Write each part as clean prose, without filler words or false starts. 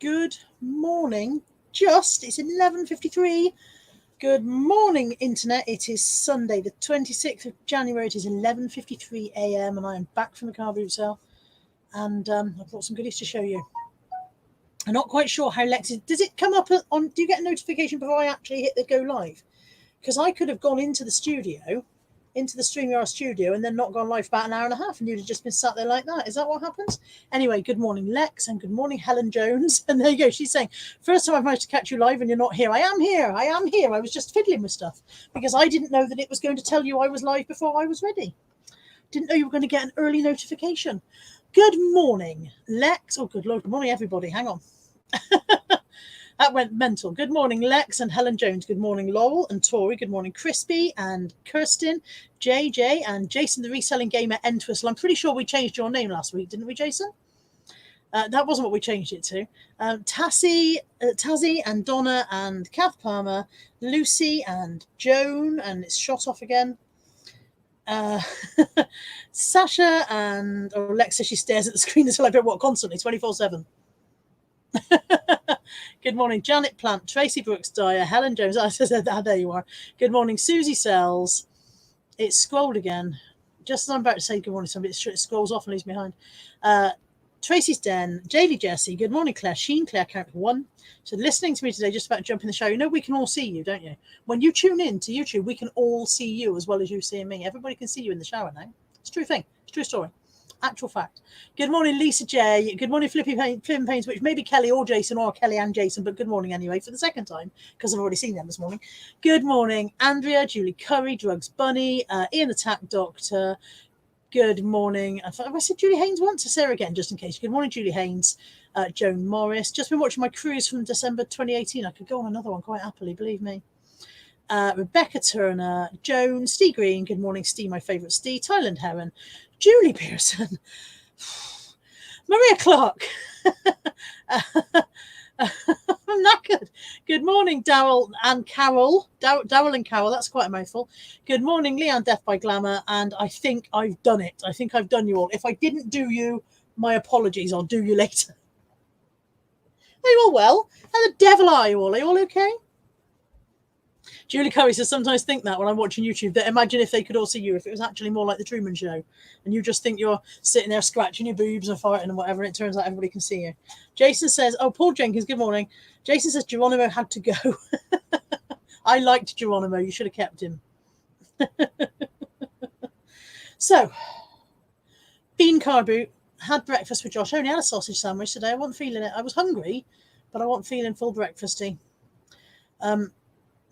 Good morning. It's 11:53. Good morning, Internet. It is Sunday, the 26th of January. It is 11:53 a.m. and I am back from the car boot sale. And I've got some goodies to show you. I'm not quite sure how Lex is. Does it come up on? Do you get a notification before I actually hit the go live? Because I could have gone into the studio, into the StreamYard studio, and then not gone live for about an hour and a half, and you'd have just been sat there like that. Is that what happens? Anyway, good morning, Lex, and good morning, Helen Jones. And there you go. She's saying, first time I've managed to catch you live and you're not here. I am here. I was just fiddling with stuff because I didn't know that it was going to tell you I was live before I was ready. Didn't know you were going to get an early notification. Good morning, Lex. Oh, good Lord. Good morning, everybody. Hang on. That went mental. Good morning, Lex and Helen Jones. Good morning, Laurel and Tori. Good morning, Crispy and Kirsten, JJ and Jason, the Reselling Gamer, Entwistle. I'm pretty sure we changed your name last week, didn't we, Jason? That wasn't what we changed it to. Tazzy and Donna and Kath Palmer, Lucy and Joan, and it's shot off again. Sasha and Alexa, she stares at the screen until I bet what constantly, 24/7. Good morning, Janet Plant, Tracy Brooks Dyer, Helen Jones. I said that. There you are. Good morning, Susie Sells. It's scrolled again. Just as I'm about to say good morning, somebody it scrolls off and leaves me behind. Tracy's Den, Jaylee Jessie. Good morning, Claire Sheen. Claire count 1. So listening to me today, just about to jump in the show. You know we can all see you, don't you? When you tune in to YouTube, we can all see you as well as you seeing me. Everybody can see you in the shower now. It's a true thing. It's a true story. Actual fact. Good morning, Lisa J. Good morning, Flippy Pains, which may be Kelly or Jason, or Kelly and Jason, but good morning anyway for the second time because I've already seen them this morning. Good morning, Andrea, Julie Curry, Drugs Bunny, Ian the Tack Doctor. Good morning. I said Julie Haynes once. I say her again just in case. Good morning, Julie Haynes, Joan Morris. Just been watching my cruise from December 2018. I could go on another one quite happily, believe me. Rebecca Turner, Joan, Steve Green. Good morning, Steve, my favourite Steve. Thailand Heron. Julie Pearson, Maria Clark. I'm knackered. Good morning, Darryl and Carol. Darryl and Carol, that's quite a mouthful. Good morning, Leanne Death by Glamour. And I think I've done it. I think I've done you all. If I didn't do you, my apologies. I'll do you later. Are you all well? How the devil are you all? Are you all okay? Julie Curry says, sometimes think that when I'm watching YouTube, that imagine if they could all see you, if it was actually more like the Truman Show, and you just think you're sitting there scratching your boobs and farting and whatever, and it turns out everybody can see you. Jason says, oh, Paul Jenkins, good morning. Jason says, Geronimo had to go. I liked Geronimo. You should have kept him. So, bean car boot, had breakfast with Josh. I only had a sausage sandwich today. I wasn't feeling it. I was hungry, but I wasn't feeling full breakfasty.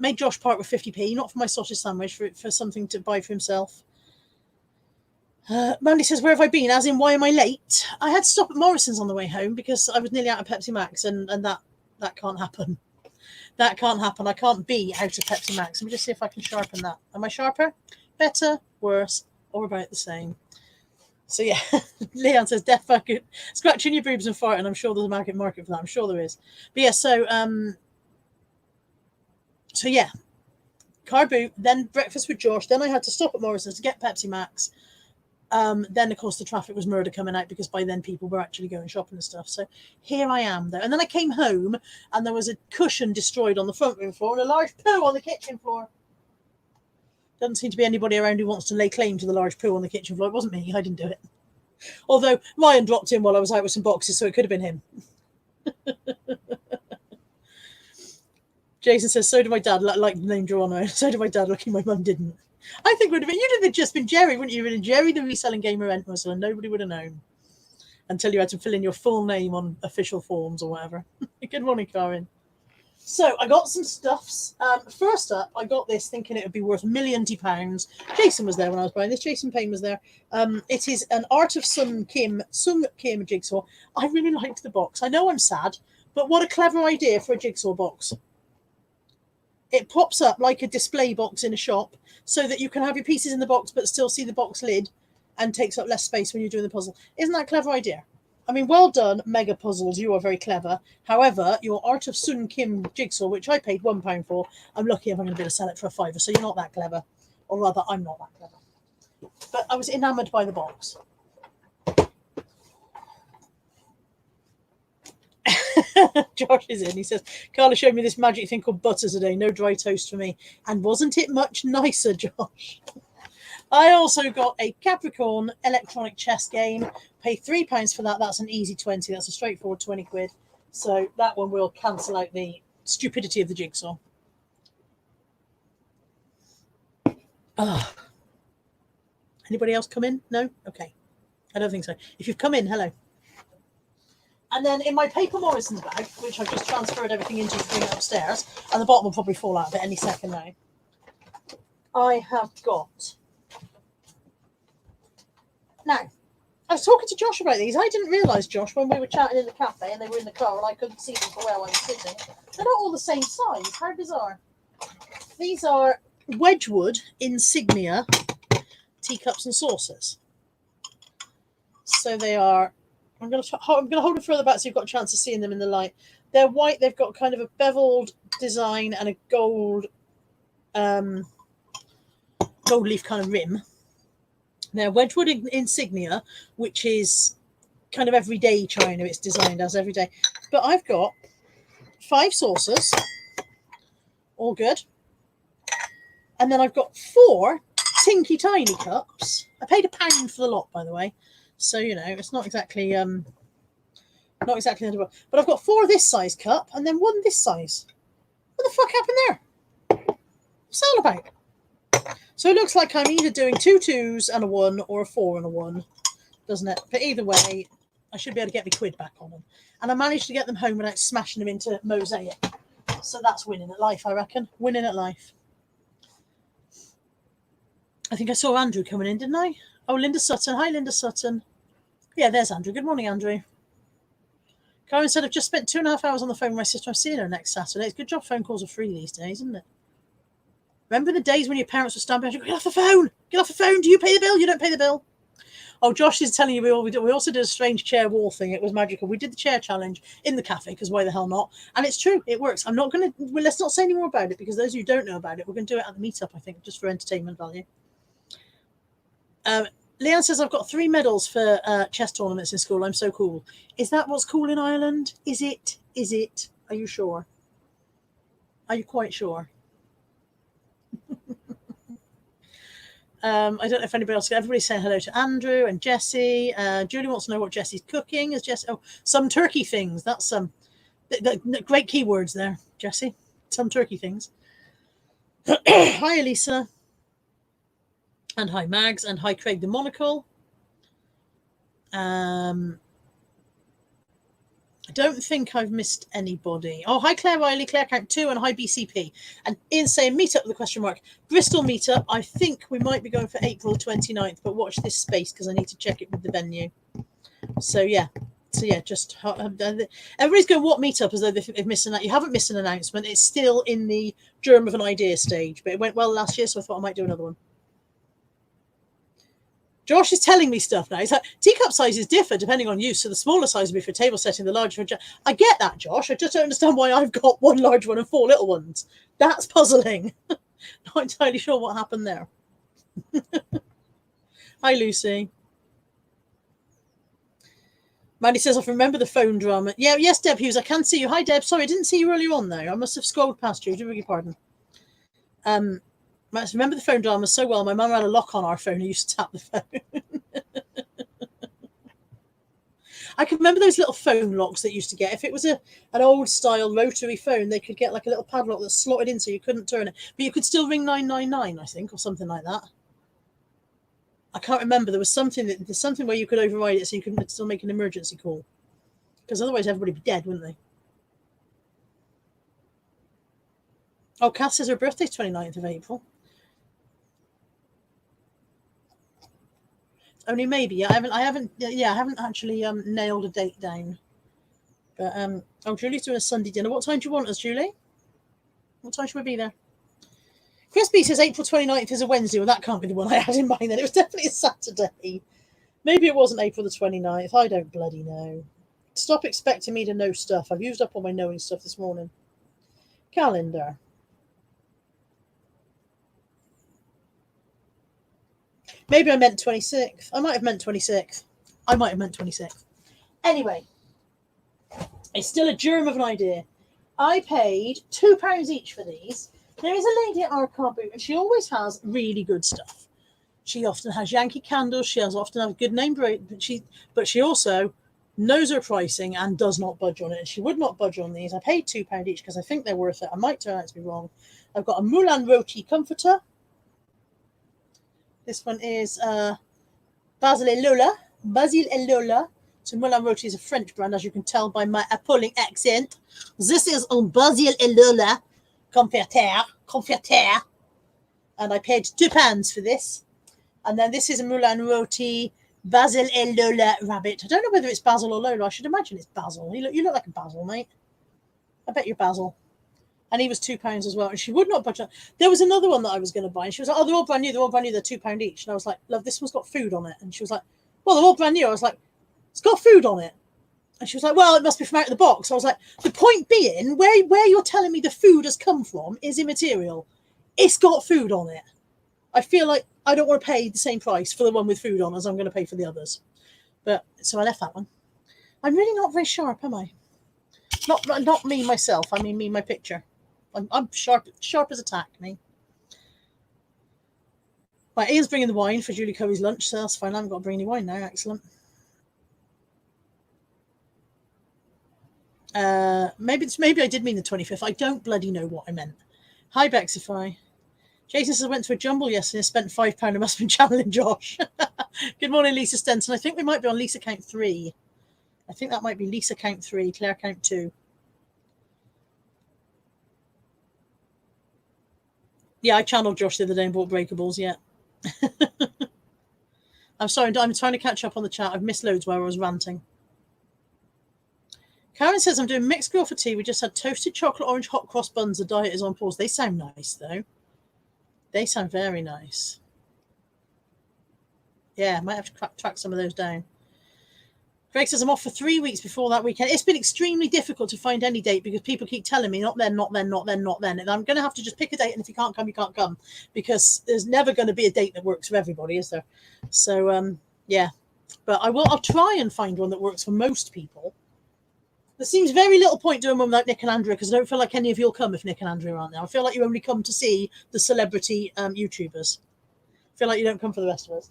Made Josh part with 50p, not for my sausage sandwich, for something to buy for himself. Mandy says, where have I been? As in, why am I late? I had to stop at Morrison's on the way home because I was nearly out of Pepsi Max, and that can't happen. That can't happen. I can't be out of Pepsi Max. Let me just see if I can sharpen that. Am I sharper? Better? Worse? Or about the same? So yeah, Leon says, death bucket, scratching your boobs and farting. I'm sure there's a market for that. I'm sure there is. But yeah, So yeah, car boot, then breakfast with Josh. Then I had to stop at Morrison's to get Pepsi Max. Then, of course, the traffic was murder coming out because by then people were actually going shopping and stuff. So here I am there. And then I came home and there was a cushion destroyed on the front room floor and a large poo on the kitchen floor. Doesn't seem to be anybody around who wants to lay claim to the large poo on the kitchen floor. It wasn't me. I didn't do it. Although Ryan dropped in while I was out with some boxes, so it could have been him. Jason says, so did my dad, like the name Geronimo. So did my dad, lucky my mum didn't. I think would have been, you'd have just been Jerry, wouldn't you? You'd have been Jerry the Reselling Gamer Entwistle, and nobody would have known until you had to fill in your full name on official forms or whatever. Good morning, Karen. So I got some stuffs. First up, I got this thinking it would be worth £1,000,000. Jason was there when I was buying this. Jason Payne was there. It is an Art of Sung Kim jigsaw. I really liked the box. I know I'm sad, but what a clever idea for a jigsaw box. It pops up like a display box in a shop so that you can have your pieces in the box but still see the box lid and takes up less space when you're doing the puzzle. Isn't that a clever idea? I mean, well done, Mega Puzzles. You are very clever. However, your Art of Sun Kim jigsaw, which I paid £1 for, I'm lucky if I'm going to be able to sell it for £5. So you're not that clever. Or rather, I'm not that clever. But I was enamoured by the box. Josh is in. He says, Carla showed me this magic thing called butter today. No dry toast for me. And wasn't it much nicer, Josh? I also got a Capricorn electronic chess game. Pay £3 for that. That's an easy 20. That's a straightforward 20 quid. So that one will cancel out the stupidity of the jigsaw. Anybody else come in? No? Okay. I don't think so. If you've come in, hello. And then in my Paper Morrison's bag, which I've just transferred everything into to bring it upstairs, and the bottom will probably fall out of it any second now, I have got... Now, I was talking to Josh about these. I didn't realise, Josh, when we were chatting in the cafe and they were in the car and I couldn't see them for where I was sitting, they're not all the same size. How bizarre. These are Wedgwood Insignia teacups and saucers. So they are... I'm going to hold it further back so you've got a chance of seeing them in the light. They're white. They've got kind of a beveled design and a gold leaf kind of rim. They're Wedgwood Insignia, which is kind of everyday china. It's designed as everyday. But I've got 5 saucers, all good. And then I've got 4 tinky tiny cups. I paid £1 for the lot, by the way. So, you know, it's not exactly but I've got 4 this size cup and then 1 this size. What the fuck happened there? What's that all about? So it looks like I'm either doing 2 2s and a 1 or a 4 and a 1, doesn't it? But either way, I should be able to get my quid back on them. And I managed to get them home without smashing them into mosaic. So that's winning at life, I reckon. Winning at life. I think I saw Andrew coming in, didn't I? Oh, Linda Sutton. Hi, Linda Sutton. Yeah, there's Andrew. Good morning, Andrew. Karen said, I've just spent 2.5 hours on the phone with my sister. I'm seeing her next Saturday. It's a good job phone calls are free these days, isn't it? Remember the days when your parents were standing behind you, get off the phone! Get off the phone! Do you pay the bill? You don't pay the bill. Oh, Josh is telling you we also did a strange chair wall thing. It was magical. We did the chair challenge in the cafe, because why the hell not? And it's true. It works. I'm not going to... Well, let's not say any more about it, because those of you who don't know about it, we're going to do it at the meetup, I think, just for entertainment value. Leanne says, I've got 3 medals for chess tournaments in school. I'm so cool. Is that what's cool in Ireland? Is it? Is it? Are you sure? Are you quite sure? I don't know if anybody else... Everybody's saying hello to Andrew and Jessie. Julie wants to know what Jessie's cooking. Is Jessie... Oh, some turkey things. That's some... great keywords there, Jessie. Some turkey things. Hi, Elisa. And hi, Mags. And hi, Craig the Monocle. I don't think I've missed anybody. Oh, hi, Claire Riley, Claire Count 2, and hi, BCP. And Ian saying meetup with a question mark. Bristol meetup, I think we might be going for April 29th, but watch this space because I need to check it with the venue. So, yeah. Just everybody's going, what meetup, as though they've missed an... You haven't missed an announcement. It's still in the germ of an idea stage, but it went well last year, so I thought I might do another one. Josh is telling me stuff now. He's like, teacup sizes differ depending on use. So the smaller size would be for table setting, the larger for... I get that, Josh. I just don't understand why I've got 1 large one and 4 little ones. That's puzzling. Not entirely sure what happened there. Hi, Lucy. Mandy says, I remember the phone drama. Yeah, yes, Deb Hughes, I can see you. Hi, Deb. Sorry, I didn't see you earlier on, though. I must have scrolled past you. I do beg your pardon. I remember the phone drama so well. My mum had a lock on our phone and used to tap the phone. I can remember those little phone locks that used to get. If it was an old style rotary phone, they could get like a little padlock that's slotted in so you couldn't turn it. But you could still ring 999, I think, or something like that. I can't remember. There's something where you could override it so you could still make an emergency call. Because otherwise everybody would be dead, wouldn't they? Oh, Kath says her birthday's 29th of April. Only maybe. I haven't actually nailed a date down. But Julie's doing a Sunday dinner. What time do you want us, Julie? What time should we be there? Chris B says April 29th is a Wednesday. Well, that can't be the one I had in mind then. It was definitely a Saturday. Maybe it wasn't April the 29th. I don't bloody know. Stop expecting me to know stuff. I've used up all my knowing stuff this morning. Calendar. Maybe I meant 26th. I might have meant 26th. Anyway. It's still a germ of an idea. I paid £2 each for these. There is a lady at our car boot, and she always has really good stuff. She often has Yankee candles. She often has good name brand, but she also knows her pricing and does not budge on it. And she would not budge on these. I paid £2 each because I think they're worth it. I might turn out to be wrong. I've got a Moulin Roti comforter. This one is Basil et Lola. So Moulin Roti is a French brand, as you can tell by my appalling accent. This is on Basil et Lola Confiterre. And I paid £2 for this. And then this is a Moulin Roti Basil et Lola rabbit. I don't know whether it's Basil or Lola. I should imagine it's Basil. You look like a Basil, mate. I bet you're Basil. And he was £2 as well. And she would not budge on. There was another one that I was going to buy. And she was like, oh, they're all brand new. They're £2 each. And I was like, love, this one's got food on it. And she was like, well, they're all brand new. I was like, it's got food on it. And she was like, well, it must be from out of the box. I was like, the point being, where you're telling me the food has come from is immaterial. It's got food on it. I feel like I don't want to pay the same price for the one with food on as I'm going to pay for the others. But so I left that one. I'm really not very sharp, am I? Not me myself. I mean me, my picture. I'm sharp as a tack, me. Right, Ian's bringing the wine for Julie Curry's lunch, so that's fine. I haven't got to bring any wine now. Excellent. Maybe I did mean the 25th. I don't bloody know what I meant. Hi, Bexify. Jason says I went to a jumble yesterday and spent £5. I must have been channeling Josh. Good morning, Lisa Stenson. I think we might be on Lisa count 3. I think that might be Lisa count 3, Claire count 2. Yeah, I channeled Josh the other day and bought breakables, yeah. I'm sorry, I'm trying to catch up on the chat. I've missed loads where I was ranting. Karen says I'm doing mixed grill for tea. We just had toasted chocolate orange hot cross buns. The diet is on pause. They sound nice, though. They sound very nice. Yeah, I might have to track some of those down. Greg says I'm off for 3 weeks before that weekend. It's been extremely difficult to find any date because people keep telling me not then. And I'm going to have to just pick a date, and if you can't come, you can't come, because there's never going to be a date that works for everybody, is there? So, yeah. But I'll try and find one that works for most people. There seems very little point doing one without Nick and Andrea, because I don't feel like any of you'll come if Nick and Andrea aren't there. I feel like you only come to see the celebrity YouTubers. I feel like you don't come for the rest of us.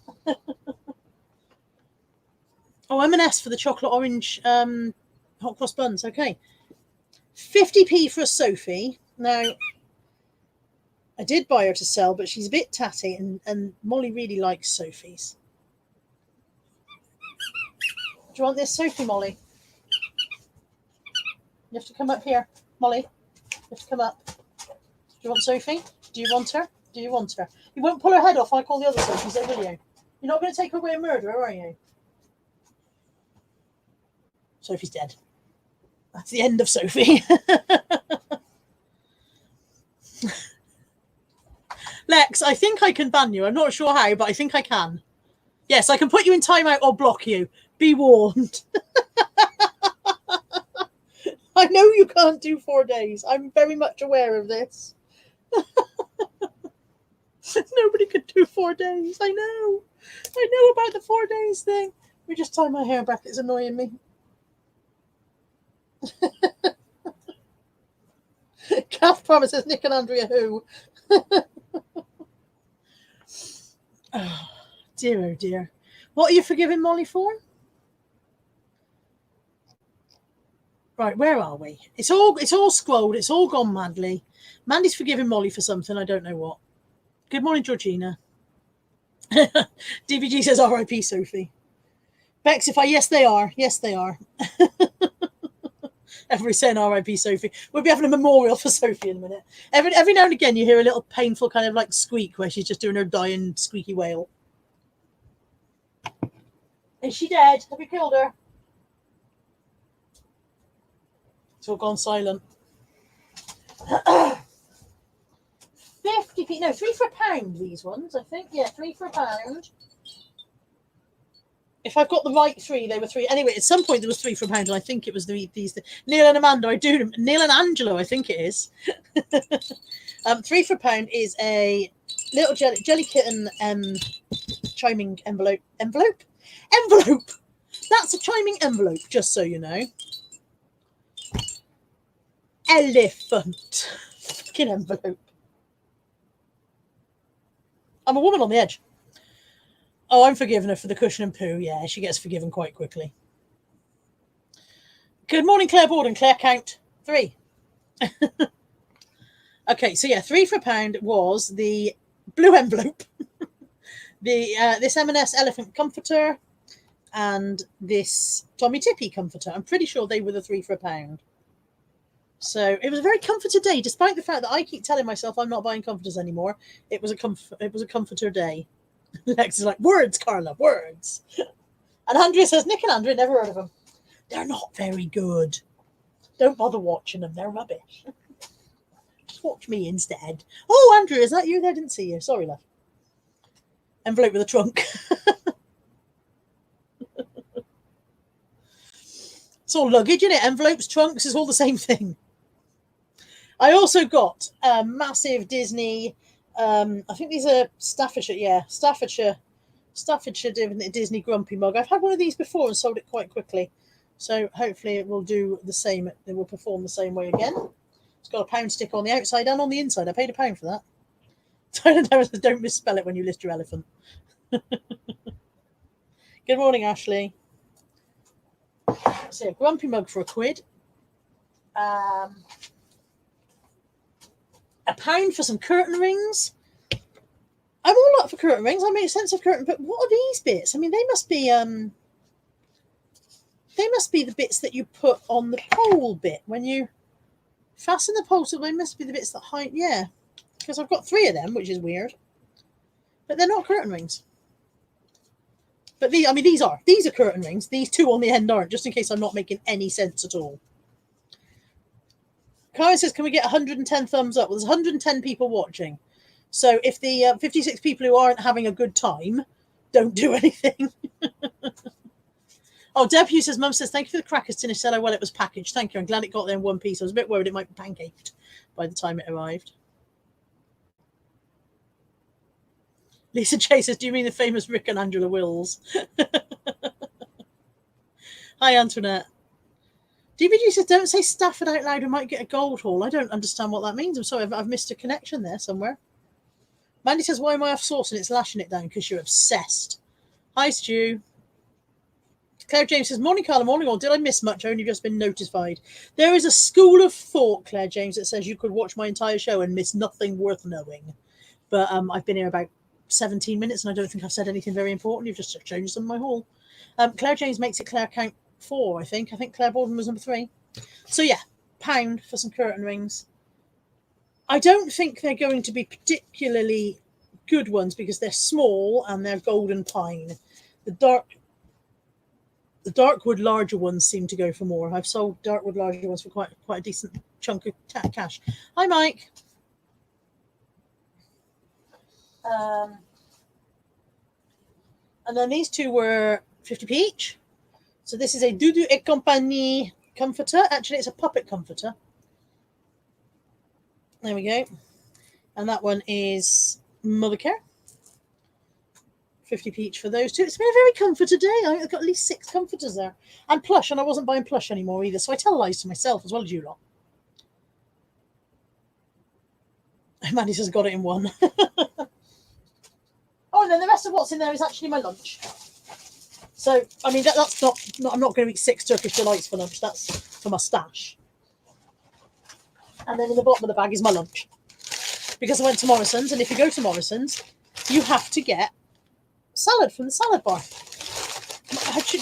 Oh, M&S for the chocolate orange hot cross buns. Okay. 50p for a Sophie. Now, I did buy her to sell, but she's a bit tatty, and Molly really likes Sophies. Do you want this Sophie, Molly? You have to come up here, Molly. You have to come up. Do you want Sophie? Do you want her? Do you want her? You won't pull her head off like all the other Sophies, though, will you? You're not going to take her away a murderer, are you? Sophie's dead. That's the end of Sophie. Lex, I think I can ban you. I'm not sure how, but I think I can. Yes, I can put you in timeout or block you. Be warned. I know you can't do 4 days. I'm very much aware of this. Nobody could do 4 days. I know about the 4 days thing. Let me just tie my hair back. It's annoying me. Kath promises Nick and Andrea who. Oh dear. What are you forgiving Molly for? Right, where are we? It's all scrolled. It's all gone madly. Mandy's forgiving Molly for something. I don't know what. Good morning, Georgina. DVG says R.I.P. Sophie. Bexify, yes they are. Yes they are. Everybody's saying R.I.P. Sophie. We'll be having a memorial for Sophie in a minute. Every now and again you hear a little painful kind of like squeak where she's just doing her dying squeaky wail. Is she dead? Have you killed her? It's all gone silent. 50p. No, 3 for £1, these ones, I think. Yeah, 3 for £1. If I've got the right 3, they were 3. Anyway, at some point there was 3 for £1, and I think it was these. Neil and Amanda, I do. Neil and Angelo, I think it is. 3 for £1 is a little jelly kitten chiming envelope. Envelope? That's a chiming envelope, just so you know. elephant fucking envelope. I'm a woman on the edge. Oh, I'm forgiving her for the cushion and poo. Yeah, she gets forgiven quite quickly. Good morning, Claire Borden. Claire, count 3. Okay, so yeah, 3 for £1 was the blue envelope, this M&S elephant comforter, and this Tommy Tippy comforter. I'm pretty sure they were the 3 for £1. So it was a very comforter day, despite the fact that I keep telling myself I'm not buying comforters anymore. It was a comforter day. Lex is like, words, Carla, words. And Andrea says, Nick and Andrea, never heard of them. They're not very good. Don't bother watching them. They're rubbish. Just watch me instead. Oh, Andrea, is that you? I didn't see you. Sorry, love. Envelope with a trunk. It's all luggage, isn't it? Envelopes, trunks, is all the same thing. I also got a massive Disney, I think these are Staffordshire, yeah, Staffordshire Disney Grumpy mug. I've had one of these before and sold it quite quickly. So hopefully it will do the same. It will perform the same way again. It's got a pound stick on the outside and on the inside. I paid £1 for that. Don't misspell it when you list your elephant. Good morning, Ashley. So a grumpy mug for £1. £1 for some curtain rings. I'm all up for curtain rings. I make sense of curtain, but what are these bits? I mean, they must be the bits that you put on the pole bit when you fasten the pole. So they must be the bits that hide. Yeah, because I've got 3 of them, which is weird. But they're not curtain rings. But these are curtain rings. These 2 on the end aren't, just in case I'm not making any sense at all. Karen says, can we get 110 thumbs up? Well, there's 110 people watching. So if the 56 people who aren't having a good time don't do anything. Oh, Deb Hughes says, Mum says, thank you for the crackers tin. Said how well it was packaged. Thank you. I'm glad it got there in one piece. I was a bit worried it might be pancaked by the time it arrived. Lisa J says, do you mean the famous Rick and Angela Wills? Hi, Antoinette. DBG says, don't say Stafford out loud. We might get a gold haul. I don't understand what that means. I'm sorry. I've missed a connection there somewhere. Mandy says, why am I off sauce? And it's lashing it down because you're obsessed. Hi, Stu. Claire James says, morning, Carla, morning all. Did I miss much? I've only just been notified. There is a school of thought, Claire James, that says you could watch my entire show and miss nothing worth knowing. But I've been here about 17 minutes and I don't think I've said anything very important. You've just shown some of my haul. Claire James makes it Claire count 4, I think. I think Claire Borden was number 3. So yeah, £1 for some curtain rings. I don't think they're going to be particularly good ones because they're small and they're golden pine. The darkwood larger ones seem to go for more. I've sold darkwood larger ones for quite a decent chunk of cash. Hi, Mike. And then these 2 were 50p each. So this is a Doudou et Compagnie comforter. Actually, it's a puppet comforter. There we go. And that one is Mothercare. 50p each for those 2. It's been a very comforter day. I've got at least 6 comforters there. And plush, and I wasn't buying plush anymore either. So I tell lies to myself as well as you lot. Mandy says got it in 1. Oh, and then the rest of what's in there is actually my lunch. So, I mean, that's not I'm not going to eat 6 Turkish delights for lunch. That's for my stash. And then in the bottom of the bag is my lunch. Because I went to Morrison's, and if you go to Morrison's, you have to get salad from the salad bar.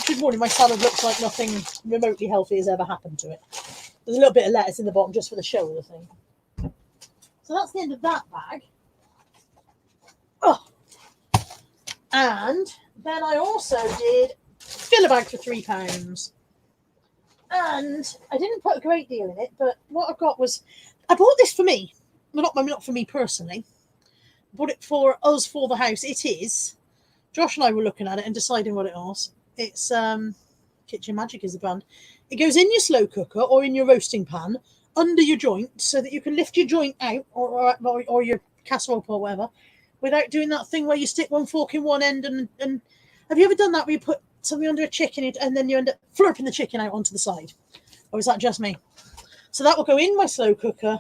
Good morning, my salad looks like nothing remotely healthy has ever happened to it. There's a little bit of lettuce in the bottom just for the show of the thing. So that's the end of that bag. Oh. And then I also did fill a bag for £3. And I didn't put a great deal in it, but what I got was, I bought this for me. Well, not for me personally. I bought it for us for the house. It is. Josh and I were looking at it and deciding what it was. It's Kitchen Magic is the brand. It goes in your slow cooker or in your roasting pan under your joint so that you can lift your joint out or your casserole pot or whatever without doing that thing where you stick one fork in one end and have you ever done that where you put something under a chicken and then you end up flirping the chicken out onto the side? Or is that just me? So that will go in my slow cooker,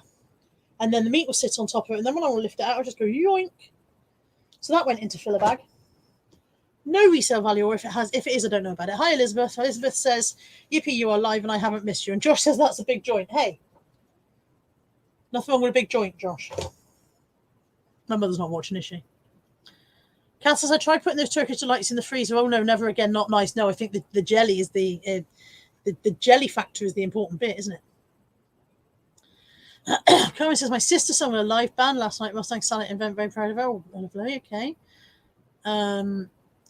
and then the meat will sit on top of it. And then when I want to lift it out, I'll just go yoink. So that went into filler bag. No resale value, or if it is, I don't know about it. Hi, Elizabeth. Elizabeth says, yippee, you are live and I haven't missed you. And Josh says that's a big joint. Hey, nothing wrong with a big joint, Josh. My mother's not watching, is she? Kat says, I tried putting those Turkish delights in the freezer. Oh, no, never again. Not nice. No, I think the jelly is the jelly factor is the important bit, isn't it? Carmen says, my sister sang a live band last night. Mustang Salad event. Very proud of her. Oh, lovely. Okay.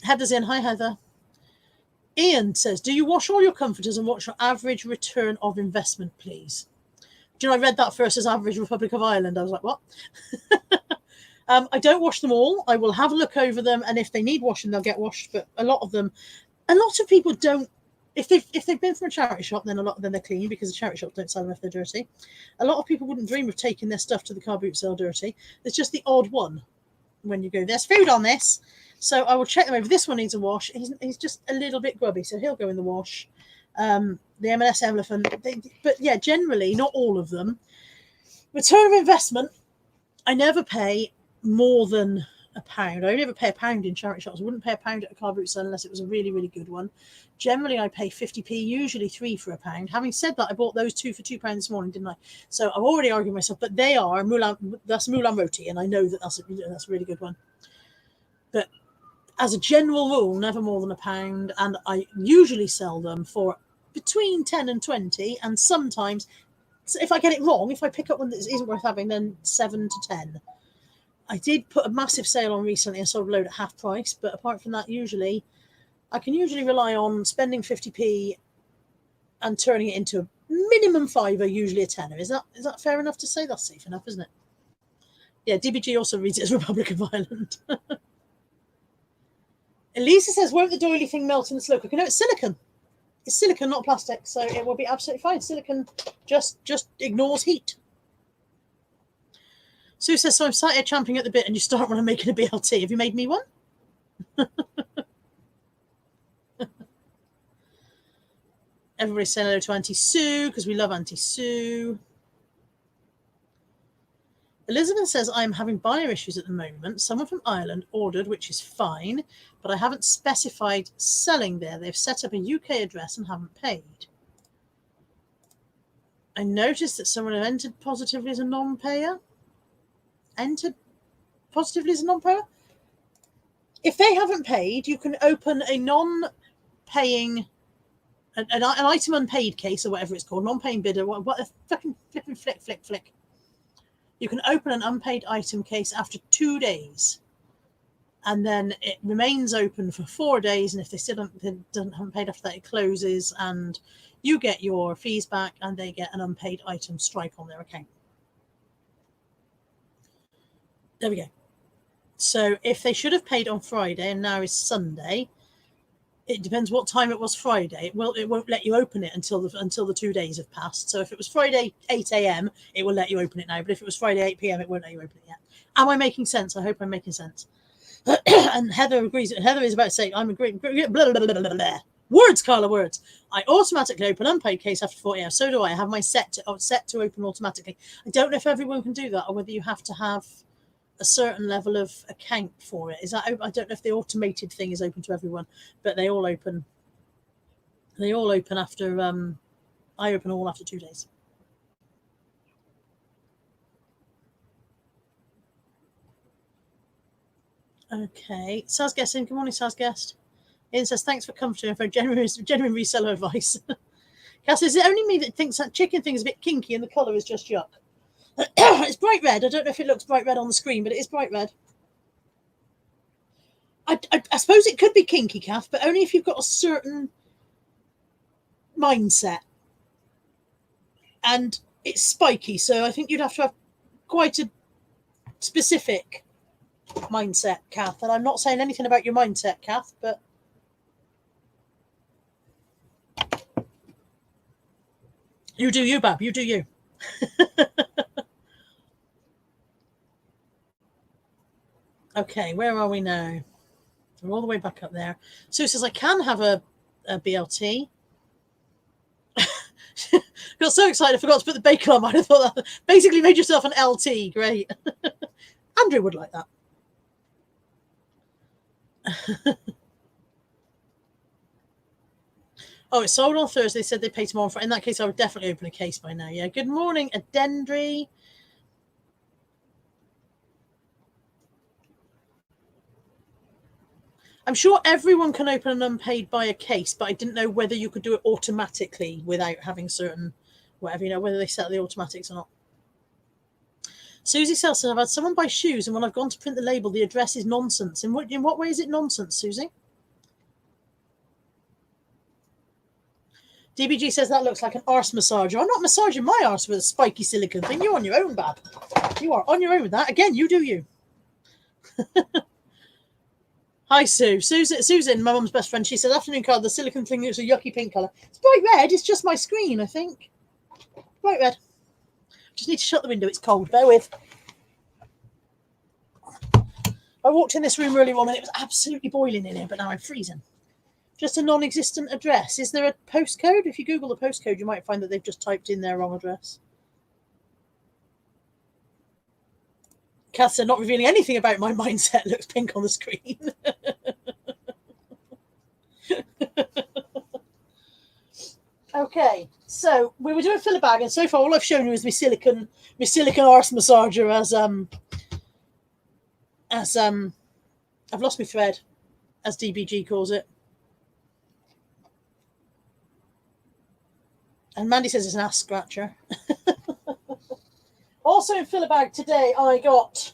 Heather's in. Hi, Heather. Ian says, do you wash all your comforters and what's your average return of investment, please? Do you know, I read that first as average Republic of Ireland. I was like, what? I don't wash them all. I will have a look over them, and if they need washing, they'll get washed. But a lot of people don't. If they've been from a charity shop, then a lot of them they're clean because the charity shops don't sell them if they're dirty. A lot of people wouldn't dream of taking their stuff to the car boot sale dirty. There's just the odd one when you go, there's food on this, so I will check them over. This one needs a wash. He's just a little bit grubby, so he'll go in the wash. The M&S elephant, but yeah, generally not all of them. Return of investment, I never pay more than £1. I only ever pay £1 in charity shops. I wouldn't pay £1 at a car boot sale unless it was a really, really good one. Generally, I pay 50p, usually 3 for £1. Having said that, I bought those 2 for £2 this morning, didn't I? So I've already argued myself, but they are that's Moulin Roti, and I know that's a really good one. But as a general rule, never more than £1, and I usually sell them for between 10 and 20, and sometimes, if I get it wrong, if I pick up one that isn't worth having, then 7 to 10. I did put a massive sale on recently and sold a load at half price, but apart from that, I can usually rely on spending 50p and turning it into a minimum £5, usually a tenner. Is that fair enough to say? That's safe enough, isn't it? Yeah, DBG also reads it as Republic of Ireland. Elisa says, won't the doily thing melt in the slow cooker? No, it's silicone. It's silicone, not plastic, so it will be absolutely fine. Silicone just ignores heat. Sue says, so I'm sat here champing at the bit and you start when I'm making a BLT. Have you made me one? Everybody say hello to Auntie Sue because we love Auntie Sue. Elizabeth says, I'm having buyer issues at the moment. Someone from Ireland ordered, which is fine, but I haven't specified selling there. They've set up a UK address and haven't paid. I noticed that someone entered positively as a non-payer. Entered positively as a non-payer? If they haven't paid, you can open a non-paying, an item unpaid case or whatever it's called, non-paying bidder, what a fucking flipping flick. You can open an unpaid item case after 2 days, and then it remains open for 4 days. And if they still haven't paid after that, it closes, and you get your fees back, and they get an unpaid item strike on their account. There we go. So if they should have paid on Friday and now is Sunday, it depends what time it was Friday. It won't let you open it until the 2 days have passed. So if it was Friday 8 a.m., it will let you open it now. But if it was Friday 8 p.m., it won't let you open it yet. Am I making sense? I hope I'm making sense. And Heather agrees. Heather is about to say, I'm agreeing. Blah, blah, blah, blah, blah. Words, Carla, words. I automatically open unpaid case after 40 hours. So do I. I have my set to open automatically. I don't know if everyone can do that or whether you have to have a certain level of account for it. Is that, I don't know if the automated thing is open to everyone, but they all open after I open all after 2 days. Okay, Saz Guest in. Good morning, Saz Guest. Ian says, thanks for comforting and for genuine reseller advice. Cass, is it only me that thinks that chicken thing is a bit kinky and the colour is just yuck? It's bright red. I don't know if it looks bright red on the screen, but it is bright red. I suppose it could be kinky, Kath, but only if you've got a certain mindset. And it's spiky, so I think you'd have to have quite a specific mindset, Kath. And I'm not saying anything about your mindset, Kath, but you do you, Bab. You do you. Okay, where are we now? We're all the way back up there. Sue says, I can have a BLT. Got so excited I forgot to put the bacon on mine. I thought that basically made yourself an LT. Great. Andrew would like that. Oh, it's sold on Thursday. They said they pay tomorrow. In that case, I would definitely open a case by now. Yeah. Good morning, Adendry. I'm sure everyone can open an unpaid buyer case, but I didn't know whether you could do it automatically without having certain whatever, whether they set the automatics or not. Susie says, I've had someone buy shoes, and when I've gone to print the label, the address is nonsense. In what way is it nonsense, Susie? DBG says that looks like an arse massager. I'm not massaging my arse with a spiky silicone thing. You're on your own, Bab. You are on your own with that. Again, you do you. Hi, Sue. Susan, my mum's best friend, she said, afternoon card, the silicone thing looks a yucky pink colour. It's bright red. It's just my screen, I think. Bright red. Just need to shut the window. It's cold. Bear with. I walked in this room earlier on and it was absolutely boiling in here, but now I'm freezing. Just a non-existent address. Is there a postcode? If you Google the postcode, you might find that they've just typed in their wrong address. Kath said, not revealing anything about my mindset. Looks pink on the screen. Okay, so we were doing fill a bag, and so far all I've shown you is my silicone arse massager as I've lost my thread, as DBG calls it. And Mandy says it's an ass scratcher. Also in fill a bag today, I got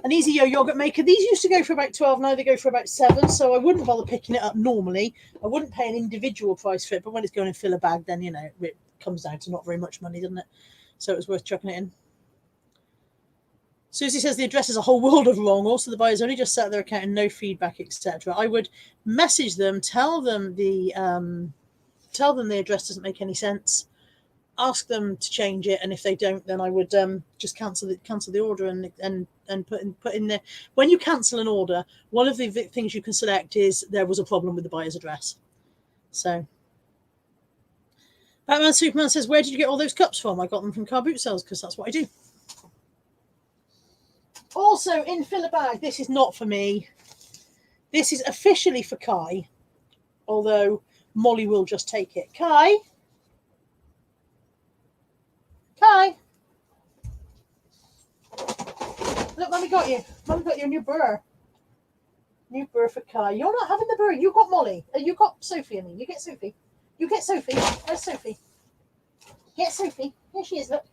an Easy Yo yogurt maker. These used to go for about 12, now they go for about 7, so I wouldn't bother picking it up normally. I wouldn't pay an individual price for it, but when it's going in fill a bag, then, it comes down to not very much money, doesn't it? So it was worth chucking it in. Susie says the address is a whole world of wrong. Also, the buyer's only just set their account and no feedback, etc. I would message them, tell them the address doesn't make any sense. Ask them to change it, and if they don't, then I would just cancel the order and put in there. When you cancel an order, one of the things you can select is there was a problem with the buyer's address. So, Batman Superman says, where did you get all those cups from? I got them from car boot sales because that's what I do. Also in fill a bag, this is not for me. This is officially for Kai, although Molly will just take it. Kai. Look, Mummy got you. Mummy got you a new burr. New burr for Kai. You're not having the burr. You got Molly. You got Sophie, I mean. You get Sophie. You get Sophie. Where's Sophie? Get Sophie. Here she is, look.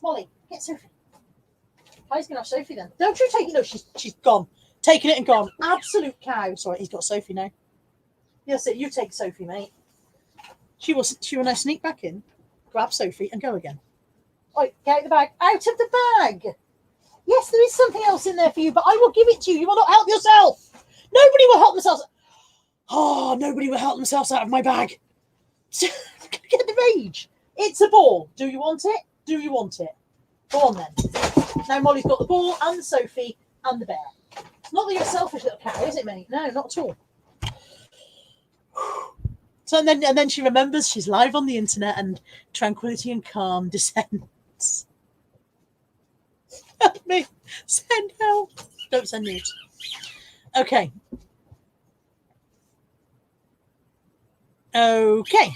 Molly, get Sophie. Kai's going to have Sophie then. Don't you take it. No, she's gone. Taking it and gone. Absolute cow. Sorry, he's got Sophie now. Yes, you take Sophie, mate. She will now sneak back in, grab Sophie, and go again. Oi, get out the bag. Out of the bag. Yes, there is something else in there for you, but I will give it to you. You will not help yourself. Nobody will help themselves. Oh, nobody will help themselves out of my bag. Get the rage. It's a ball. Do you want it? Do you want it? Go on then. Now Molly's got the ball and the Sophie and the bear. It's not that you're a selfish little cow, is it, mate? No, not at all. So and then she remembers she's live on the internet and tranquility and calm descends. Help me. Send help. Don't send nudes. Okay. Okay.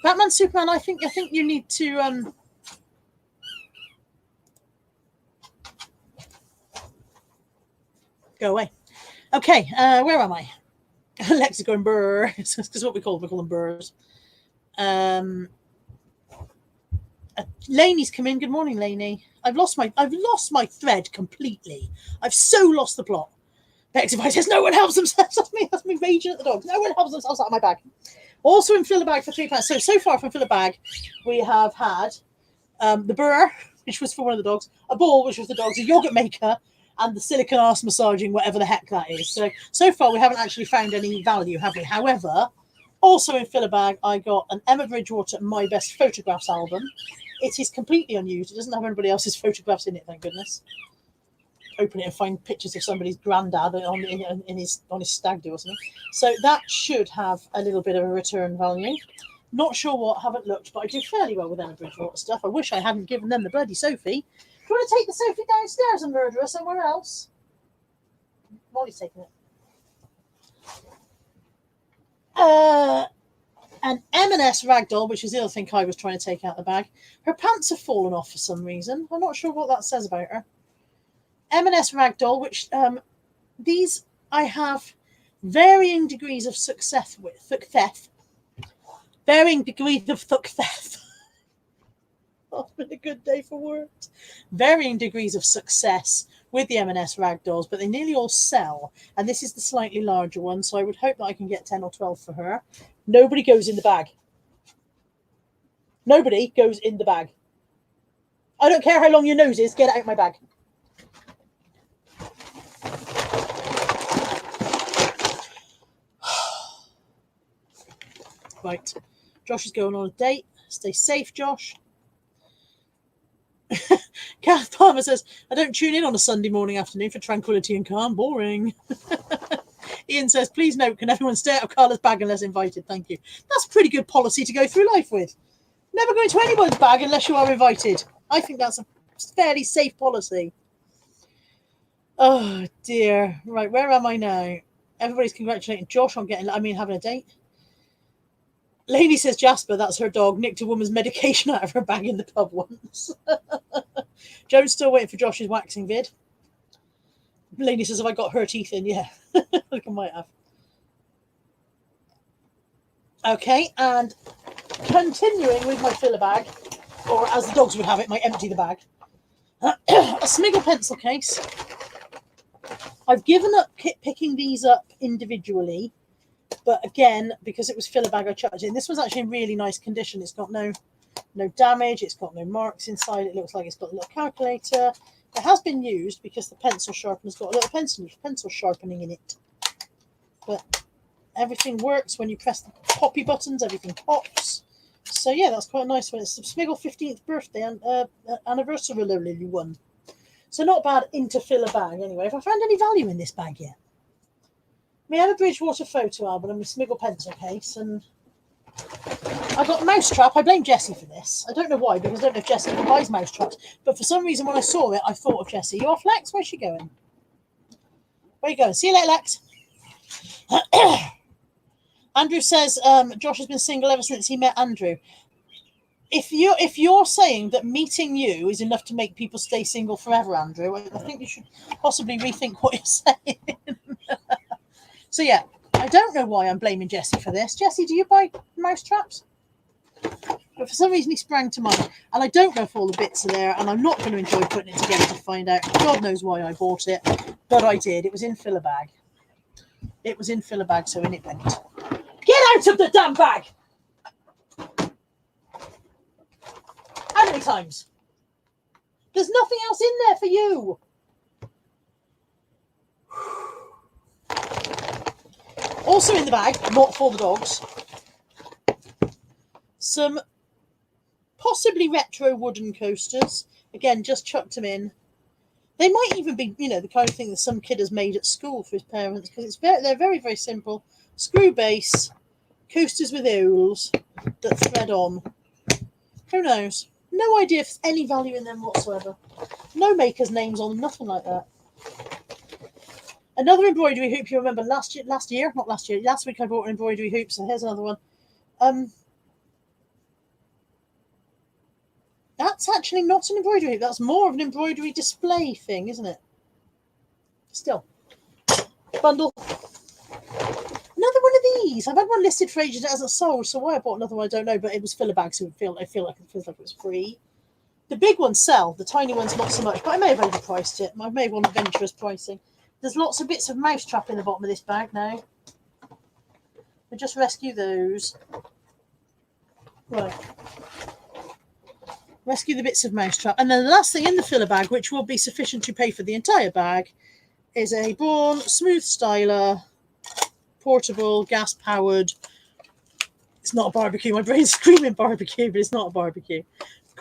Batman, Superman, I think you need to go away. Okay, where am I? Alexa's going burr. Because what we call them burrs. Laney's come in. Good morning, Laney. I've lost my thread completely. I've so lost the plot. Bexify says no one helps themselves. That's me raging at the dogs. No one helps themselves out of my bag. Also in fill a bag for £3. So far from fill a bag, we have had the burr, which was for one of the dogs, a ball, which was the dogs, a yogurt maker, and the silicone arse massaging, whatever the heck that is. So far we haven't actually found any value, have we? However, also in fill a bag, I got an Emma Bridgewater My Best Photographs album. It is completely unused. It doesn't have anybody else's photographs in it, thank goodness. open it and find pictures of somebody's granddad in his stag do or something. So that should have a little bit of a return value. Not sure what, haven't looked, but I do fairly well with Emma Bridgewater stuff. I wish I hadn't given them the bloody Sophie. Do you want to take the Sophie downstairs and murder her somewhere else? Molly's taking it. An M&S ragdoll, which is the other thing I was trying to take out of the bag. Her pants have fallen off for some reason. I'm not sure what that says about her. M&S ragdoll, which these I have varying degrees of success with. Success. Varying degrees of success. It's been a good day for words. Varying degrees of success with the M&S ragdolls, but they nearly all sell. And this is the slightly larger one, so I would hope that I can get 10 or 12 for her. Nobody goes in the bag. Nobody goes in the bag. I don't care how long your nose is, get it out of my bag. Right. Josh is going on a date. Stay safe, Josh. Kath Palmer says, I don't tune in on a Sunday morning afternoon for tranquility and calm. Boring. Ian says, please note, can everyone stay out of Carla's bag unless invited? Thank you. That's a pretty good policy to go through life with. Never go into anyone's bag unless you are invited. I think that's a fairly safe policy. Oh, dear. Right, where am I now? Everybody's congratulating Josh on having a date. Lainey says, Jasper, that's her dog, nicked a woman's medication out of her bag in the pub once. Joan's still waiting for Josh's waxing vid. Lainey says, have I got her teeth in? Yeah, I think I might have. Okay, and continuing with my filler bag, or as the dogs would have it, my empty the bag. A Smiggle pencil case. I've given up picking these up individually. But again, because it was filler bag, I chucked it in. This was actually in really nice condition. It's got no damage. It's got no marks inside. It looks like it's got a little calculator. It has been used because the pencil sharpener's got a little pencil sharpening in it. But everything works when you press the poppy buttons. Everything pops. So yeah, that's quite a nice one. It's the Smiggle 15th birthday and anniversary one. So not bad into filler bag anyway. Have I found any value in this bag yet? We have a Bridgewater photo album and a Smiggle pencil case, and I got Mousetrap. I blame Jessie for this. I don't know why, because I don't know if Jessie even buys Mousetraps, but for some reason when I saw it, I thought of Jessie. You off, Lex? Where's she going? Where you going? See you later, Lex. Andrew says Josh has been single ever since he met Andrew. If you're saying that meeting you is enough to make people stay single forever, Andrew, I think you should possibly rethink what you're saying. So yeah, I don't know why I'm blaming Jessie for this. Jessie, do you buy Mousetraps? But for some reason he sprang to mind. And I don't know if all the bits are there, and I'm not going to enjoy putting it together to find out. God knows why I bought it, but I did. It was in filler bag. It was in filler bag, so in it went. Get out of the damn bag! How many times? There's nothing else in there for you. Also in the bag, not for the dogs, some possibly retro wooden coasters. Again, just chucked them in. They might even be, the kind of thing that some kid has made at school for his parents, because they're very, very simple. Screw base, coasters with owls that thread on. Who knows? No idea if there's any value in them whatsoever. No makers' names on them, nothing like that. Another embroidery hoop, you remember last week I bought an embroidery hoop, so here's another one. That's actually not an embroidery hoop, that's more of an embroidery display thing, isn't it? Still. Bundle. Another one of these. I've had one listed for ages that hasn't sold, so why I bought another one I don't know, but it was filler bag, so I feel like it was free. The big ones sell, the tiny ones not so much, but I may have overpriced it. I may have wanted adventurous pricing. There's lots of bits of Mousetrap in the bottom of this bag now. We'll just rescue those. Right. Rescue the bits of Mousetrap. And then the last thing in the filler bag, which will be sufficient to pay for the entire bag, is a Braun Smooth Styler, portable, gas-powered. It's not a barbecue. My brain's screaming barbecue, but it's not a barbecue.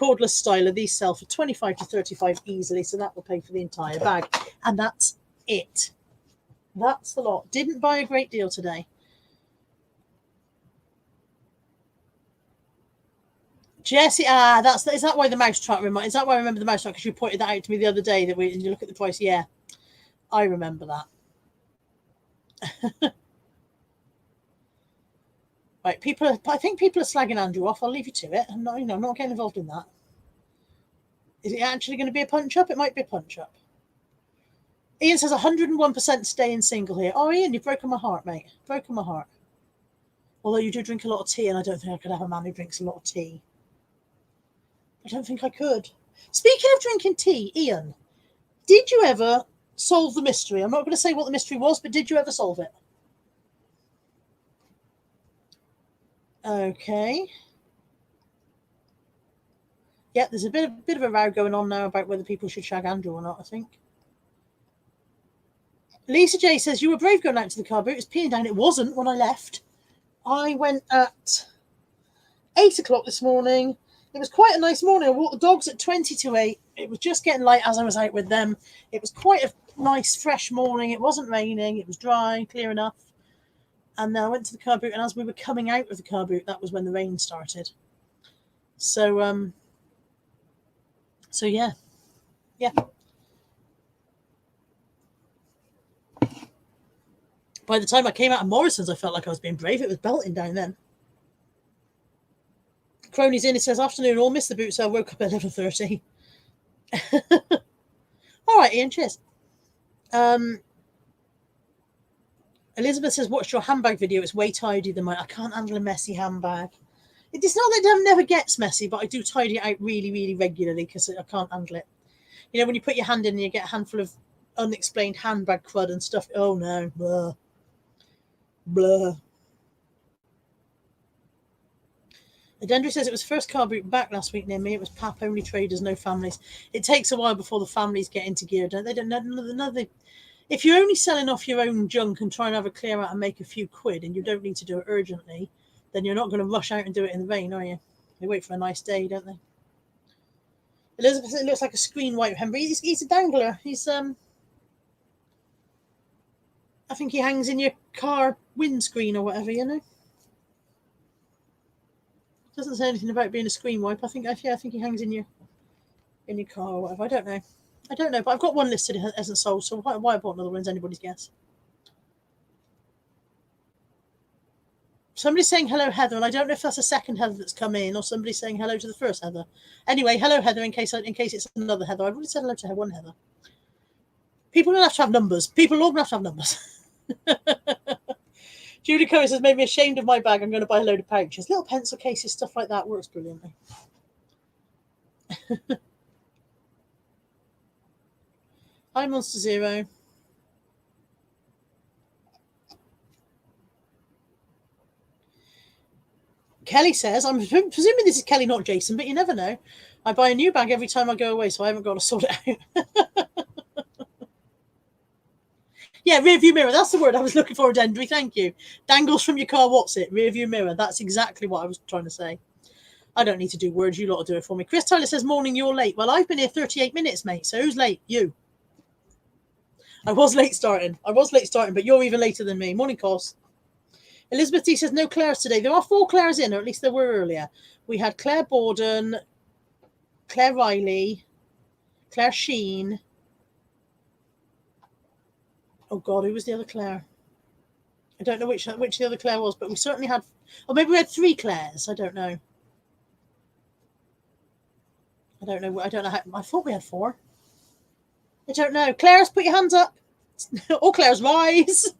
cordless styler. These sell for 25 to 35 easily, so that will pay for the entire bag. And that's it. That's the lot. Didn't buy a great deal today. Jessie, is that why the mouse trap reminds? Is that why I remember the mouse trap? Because you pointed that out to me the other day and you look at the price. Yeah, I remember that. Right, I think people are slagging Andrew off. I'll leave you to it. I'm not getting involved in that. Is it actually going to be a punch up? It might be a punch up. Ian says 101% staying single here. Oh, Ian, you've broken my heart, mate. Broken my heart. Although you do drink a lot of tea, and I don't think I could have a man who drinks a lot of tea. I don't think I could. Speaking of drinking tea, Ian, did you ever solve the mystery? I'm not going to say what the mystery was, but did you ever solve it? Okay. Yeah, there's a bit of a row going on now about whether people should shag Andrew or not, I think. Lisa J says, you were brave going out to the car boot. It was peeing down. It wasn't when I left. I went at 8 o'clock this morning. It was quite a nice morning. I walked the dogs at 20 to 8. It was just getting light as I was out with them. It was quite a nice, fresh morning. It wasn't raining. It was dry, clear enough. And then I went to the car boot, and as we were coming out of the car boot, that was when the rain started. So, yeah. By the time I came out of Morrison's, I felt like I was being brave. It was belting down then. Crony's in. It says, afternoon, all missed the boot, so I woke up at 11:30. All right, Ian, cheers. Elizabeth says, watch your handbag video. It's way tidier than mine. I can't handle a messy handbag. It's not that it never gets messy, but I do tidy it out really, really regularly because I can't handle it. You know, when you put your hand in and you get a handful of unexplained handbag crud and stuff. Oh, no. Blah. Blah. Adendra says it was first car boot back last week near me. It was PAP, only traders, no families. It takes a while before the families get into gear, don't they? If you're only selling off your own junk and trying to have a clear out and make a few quid and you don't need to do it urgently, then you're not going to rush out and do it in the rain, are you? They wait for a nice day, don't they? Elizabeth, it looks like a screen wipe, Henry. He's a dangler. He's I think he hangs in your car windscreen or whatever, you know. Doesn't say anything about being a screen wipe. I think he hangs in your car or whatever. I don't know, but I've got one listed. It hasn't sold, so why I bought another one is anybody's guess. Somebody's saying hello, Heather, and I don't know if that's a second Heather that's come in or somebody's saying hello to the first Heather. Anyway, hello, Heather, in case it's another Heather. I've already said hello to one Heather. People don't have to have numbers. People all have to have numbers. Judy Curtis has made me ashamed of my bag. I'm going to buy a load of pouches. Little pencil cases, stuff like that works brilliantly. Hi, Monster Zero. Kelly says, I'm presuming this is Kelly, not Jason, but you never know. I buy a new bag every time I go away, so I haven't got to sort it out. Yeah, rear view mirror. That's the word I was looking for, Dendry. Thank you. Dangles from your car. What's it? Rear view mirror. That's exactly what I was trying to say. I don't need to do words. You lot will do it for me. Chris Tyler says, morning, you're late. Well, I've been here 38 minutes, mate. So who's late? You. I was late starting, but you're even later than me. Morning, Cos. Elizabeth D says, no Claires today. There are 4 Claires in, or at least there were earlier. We had Claire Borden, Claire Riley, Claire Sheen. Oh, God, who was the other Claire? I don't know which the other Claire was, but we certainly had... Or maybe we had 3 Claires. I don't know. I thought we had 4. I don't know. Claire's, put your hands up. All Claire's, rise.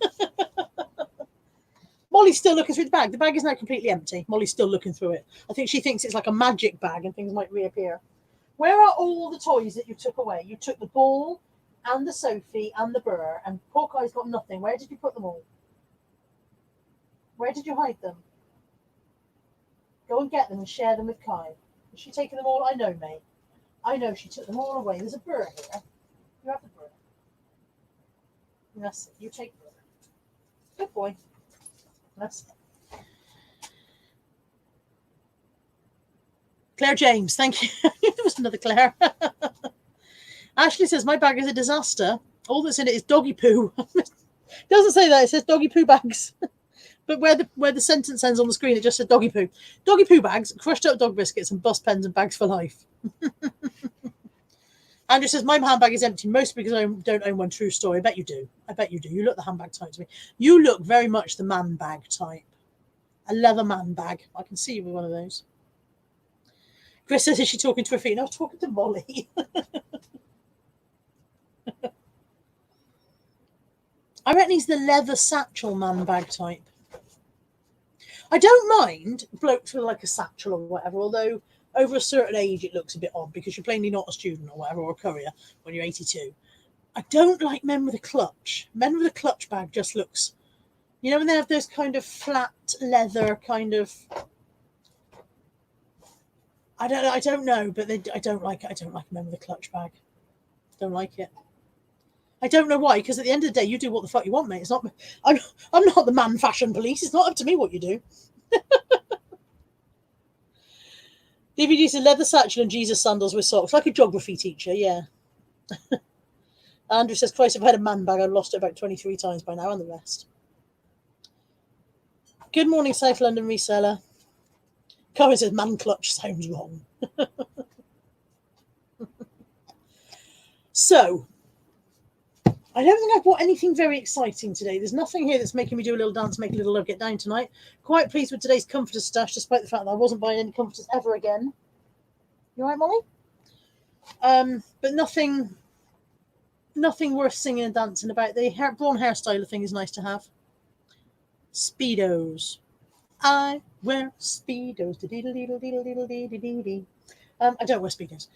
Molly's still looking through the bag. The bag is now completely empty. Molly's still looking through it. I think she thinks it's like a magic bag and things might reappear. Where are all the toys that you took away? You took the ball and the Sophie and the Burr, and poor Kai's got nothing. Where did you put them all? Where did you hide them? Go and get them and share them with Kai. Is she taking them all? I know, mate. I know she took them all away. There's a Burr here. You have the Burr. That's it. You take Burr. Good boy. That's it. Claire James, thank you. There was another Claire. Ashley says, my bag is a disaster. All that's in it is doggy poo. It doesn't say that. It says doggy poo bags. But where the sentence ends on the screen, it just says doggy poo. Doggy poo bags, crushed up dog biscuits, and bus pens and bags for life. Andrew says, my handbag is empty, mostly because I don't own one. True story. I bet you do. I bet you do. You look the handbag type to me. You look very much the man bag type. A leather man bag. I can see you with one of those. Chris says, is she talking to her feet? No, I'm talking to Molly. I reckon he's the leather satchel man bag type. I don't mind blokes with like a satchel or whatever, although over a certain age it looks a bit odd because you're plainly not a student or whatever, or a courier when you're 82. I don't like men with a clutch. Men with a clutch bag just looks, you know, when they have those kind of flat leather kind of, I don't know, but I don't like it. I don't like men with a clutch bag. Don't like it. I don't know why, because at the end of the day, you do what the fuck you want, mate. It's not. I'm not the man fashion police. It's not up to me what you do. DVD says leather satchel and Jesus sandals with socks, like a geography teacher. Yeah. Andrew says, Christ, if I had a man bag, I'd lost it about 23 times by now, and the rest. Good morning, South London reseller. Colin says, man clutch sounds wrong. So, I don't think I've bought anything very exciting today. There's nothing here that's making me do a little dance, make a little love, get down tonight. Quite pleased with today's comforter stash, despite the fact that I wasn't buying any comforters ever again. You all right, Molly? But nothing worth singing and dancing about. The blonde hairstyler thing is nice to have. Speedos. I wear Speedos. I don't wear Speedos.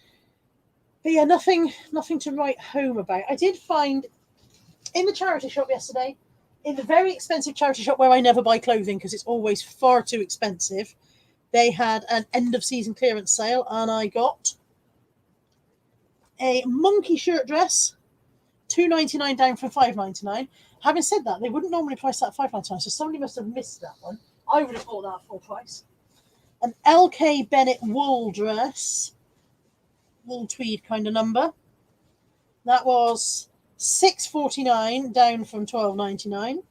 But yeah, nothing to write home about. I did find in the charity shop yesterday, in the very expensive charity shop where I never buy clothing because it's always far too expensive, they had an end of season clearance sale, and I got a monkey shirt dress, $2.99 down from $5.99. Having said that, they wouldn't normally price that at $5.99, so somebody must have missed that one. I would have bought that at full price. An LK Bennett wool dress, wool tweed kind of number. That was $6.49 down from $12.99.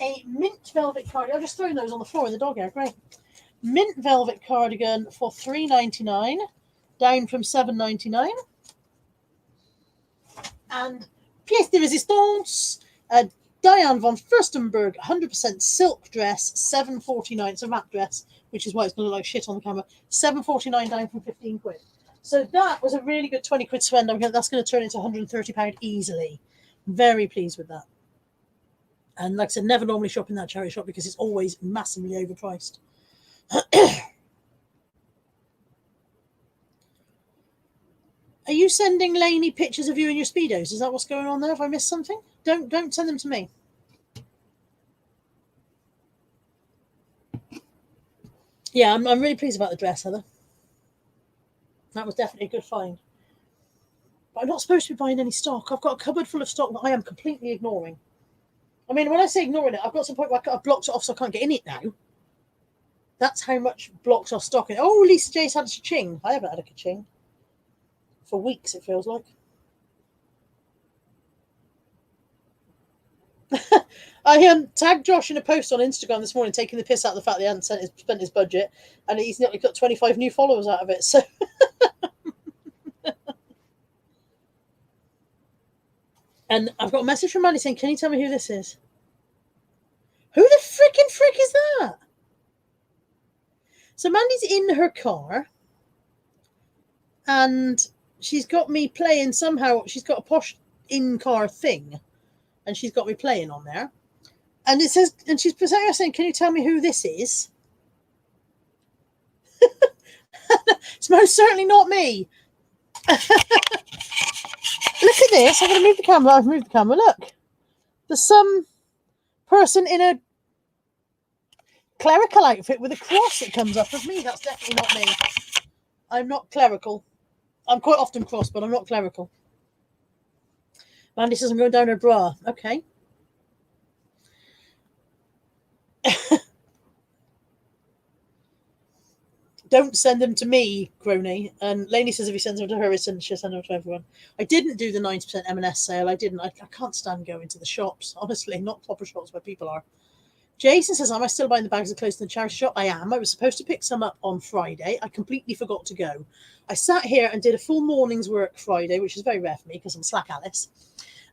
A mint velvet cardigan. I'm just throwing those on the floor in the dog air. Great. Mint velvet cardigan for $3.99 down from $7.99. And pièce de résistance, a Diane von Furstenberg 100% silk dress, $7.49. It's a wrap dress, which is why it's going to look like shit on the camera. $7.49 down from 15 quid. So that was a really good 20 quid spend. That's going to turn into £130 easily. Very pleased with that. And like I said, never normally shop in that charity shop because it's always massively overpriced. Are you sending Lainey pictures of you in your Speedos? Is that what's going on there? Have I missed something? Don't send them to me. Yeah, I'm really pleased about the dress, Heather. That was definitely a good find. But I'm not supposed to be buying any stock. I've got a cupboard full of stock that I am completely ignoring. I mean, when I say ignoring it, I've got to the point where I've blocked it off so I can't get in it now. That's how much blocked off stock. Oh, Lisa J's had a ka-ching. I haven't had a ka-ching. For weeks, it feels like. I tagged Josh in a post on Instagram this morning, taking the piss out of the fact that he hadn't spent his budget, and he's nearly got 25 new followers out of it. So, and I've got a message from Mandy saying, "Can you tell me who this is?" Who the freaking frick is that? So Mandy's in her car, and she's got me playing somehow. She's got a posh in-car thing, and she's got me playing on there. And it says, and she's saying, "Can you tell me who this is?" It's most certainly not me. Look at this. I'm going to move the camera. I've moved the camera. Look. There's some person in a clerical outfit with a cross that comes up of me. That's definitely not me. I'm not clerical. I'm quite often cross, but I'm not clerical. Mandy says I'm going down her bra. Okay. Don't send them to me, Crony. And Lainey says if he sends them to her, she'll send them to everyone. I didn't do the 90% M&S sale. I didn't. I can't stand going to the shops, honestly, not proper shops where people are. Jason says, am I still buying the bags of clothes in the charity shop? I am. I was supposed to pick some up on Friday. I completely forgot to go. I sat here and did a full morning's work Friday, which is very rare for me because I'm slack Alice.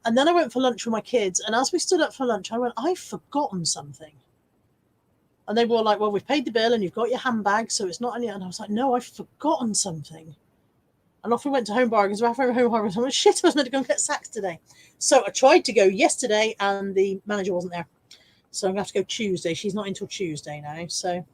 And then I went for lunch with my kids. And as we stood up for lunch, I went, I've forgotten something. And they were like, well, we've paid the bill and you've got your handbag, so it's not any. And I was like, no, I've forgotten something. And off we went to Home Bargains. We're halfway Home Bargains. I went, shit, I was meant to go and get sacks today. So I tried to go yesterday and the manager wasn't there. So I'm going to have to go Tuesday. She's not until Tuesday now. So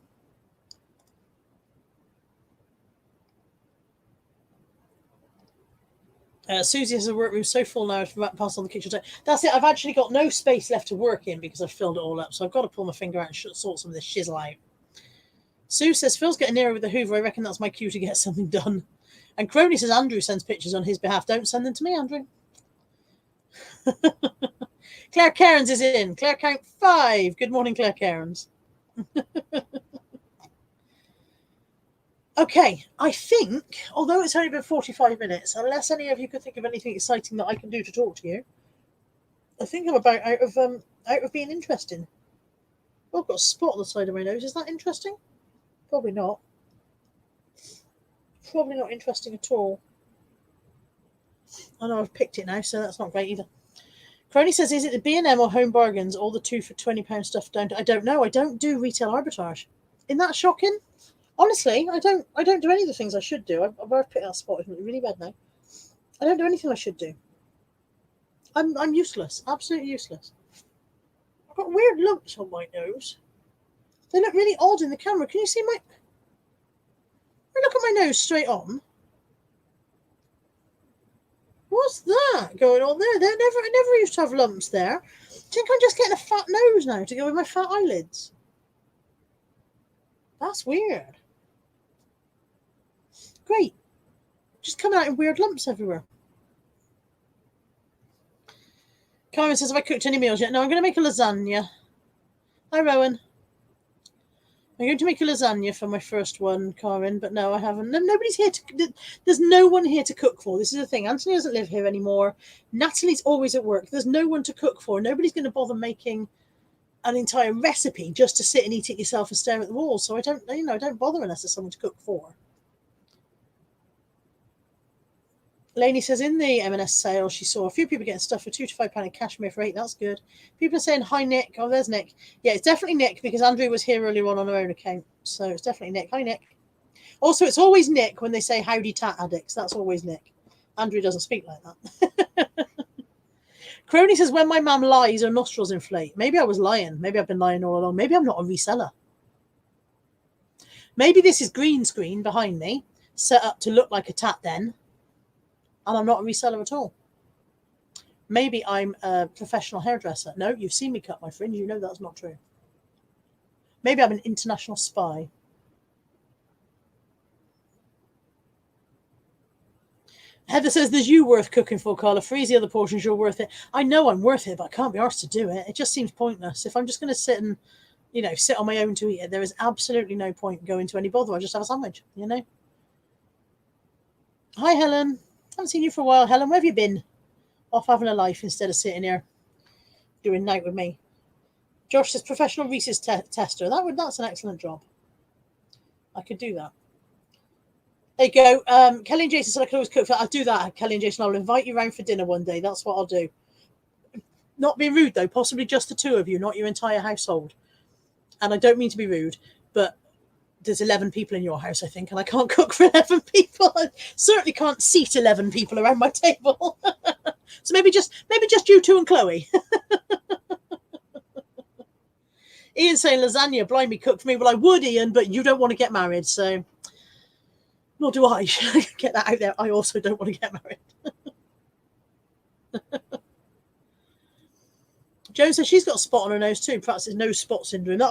Susie has a workroom so full now to pass on the kitchen. That's it. I've actually got no space left to work in because I've filled it all up. So I've got to pull my finger out and sort some of this shizzle out. Sue says, Phil's getting nearer with the Hoover. I reckon that's my cue to get something done. And Crony says Andrew sends pictures on his behalf. Don't send them to me, Andrew. Claire Cairns is in. Claire count 5. Good morning, Claire Cairns. Okay, I think, although it's only been 45 minutes, unless any of you could think of anything exciting that I can do to talk to you, I think I'm about out of being interesting. Oh, I've got a spot on the side of my nose. Is that interesting? Probably not. Probably not interesting at all. I know I've picked it now, so that's not great either. Crony says, is it the B&M or Home Bargains, all the 2 for £20 stuff down to... I don't know. I don't do retail arbitrage. Isn't that shocking? Honestly, I don't do any of the things I should do. I've picked that spot. It's really bad now. I don't do anything I should do. I'm useless. Absolutely useless. I've got weird lumps on my nose. They look really odd in the camera. Can you see my... I look at my nose straight on. What's that going on there? I never used to have lumps there. Do you think I'm just getting a fat nose now to go with my fat eyelids? That's weird. Great. Just coming out in weird lumps everywhere. Carmen says, have I cooked any meals yet? No, I'm going to make a lasagna. Hi, Rowan. I'm going to make a lasagna for my first one, Karen, but no, I haven't. Nobody's here to... There's no one here to cook for. This is the thing. Anthony doesn't live here anymore. Natalie's always at work. There's no one to cook for. Nobody's going to bother making an entire recipe just to sit and eat it yourself and stare at the wall. So I don't bother unless there's someone to cook for. Lainey says, in the M&S sale, she saw a few people getting stuff for £2 to £5 in cashmere for £8. That's good. People are saying, hi, Nick. Oh, there's Nick. Yeah, it's definitely Nick because Andrew was here earlier on her own account. So it's definitely Nick. Hi, Nick. Also, it's always Nick when they say howdy tat addicts. That's always Nick. Andrew doesn't speak like that. Crony says, when my mum lies, her nostrils inflate. Maybe I was lying. Maybe I've been lying all along. Maybe I'm not a reseller. Maybe this is green screen behind me, set up to look like a tat then. And I'm not a reseller at all. Maybe I'm a professional hairdresser. No, you've seen me cut my fringe. You know that's not true. Maybe I'm an international spy. Heather says, there's you worth cooking for, Carla. Freeze the other portions, you're worth it. I know I'm worth it, but I can't be arsed to do it. It just seems pointless. If I'm just going to sit and, sit on my own to eat it, there is absolutely no point going to any bother. I'll just have a sandwich, Hi, Helen. Haven't seen you for a while, Helen. Where have you been? Off having a life instead of sitting here doing night with me. Josh says, professional Reese's tester. That's an excellent job. I could do that. There you go. Kelly and Jason said I could always cook for that. I'll do that, Kelly and Jason. I'll invite you round for dinner one day. That's what I'll do. Not being rude, though. Possibly just the two of you, not your entire household. And I don't mean to be rude, but there's 11 people in your house, I think, and I can't cook for 11 people. I certainly can't seat 11 people around my table. So maybe just you two and Chloe. Ian saying lasagna, blimey, cook for me. Well, I would, Ian, but you don't want to get married, so nor do I. Get that out there. I also don't want to get married. Joan says she's got a spot on her nose too. Perhaps it's nose spot syndrome.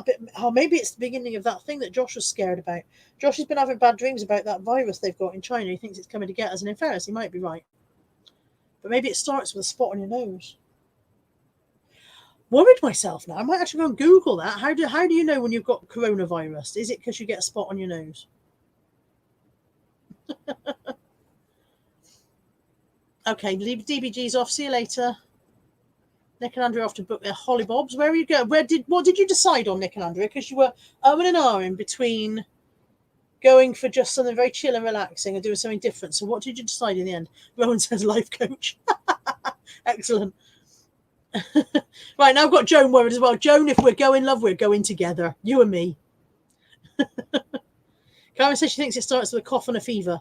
Maybe it's the beginning of that thing that Josh was scared about. Josh has been having bad dreams about that virus they've got in China. He thinks it's coming to get us. And in fairness, he might be right. But maybe it starts with a spot on your nose. Worried myself now. I might actually go and Google that. How do you know when you've got coronavirus? Is it because you get a spot on your nose? Okay, leave DBG's off. See you later. Nick and Andrea off to book their hollybobs. Where are you going? What did you decide on, Nick and Andrea? Because you were and ahhing between going for just something very chill and relaxing and doing something different. So what did you decide in the end? Rowan says life coach. Excellent. Right, now I've got Joan worried as well. Joan, if we're going, love, we're going together. You and me. Karen says she thinks it starts with a cough and a fever.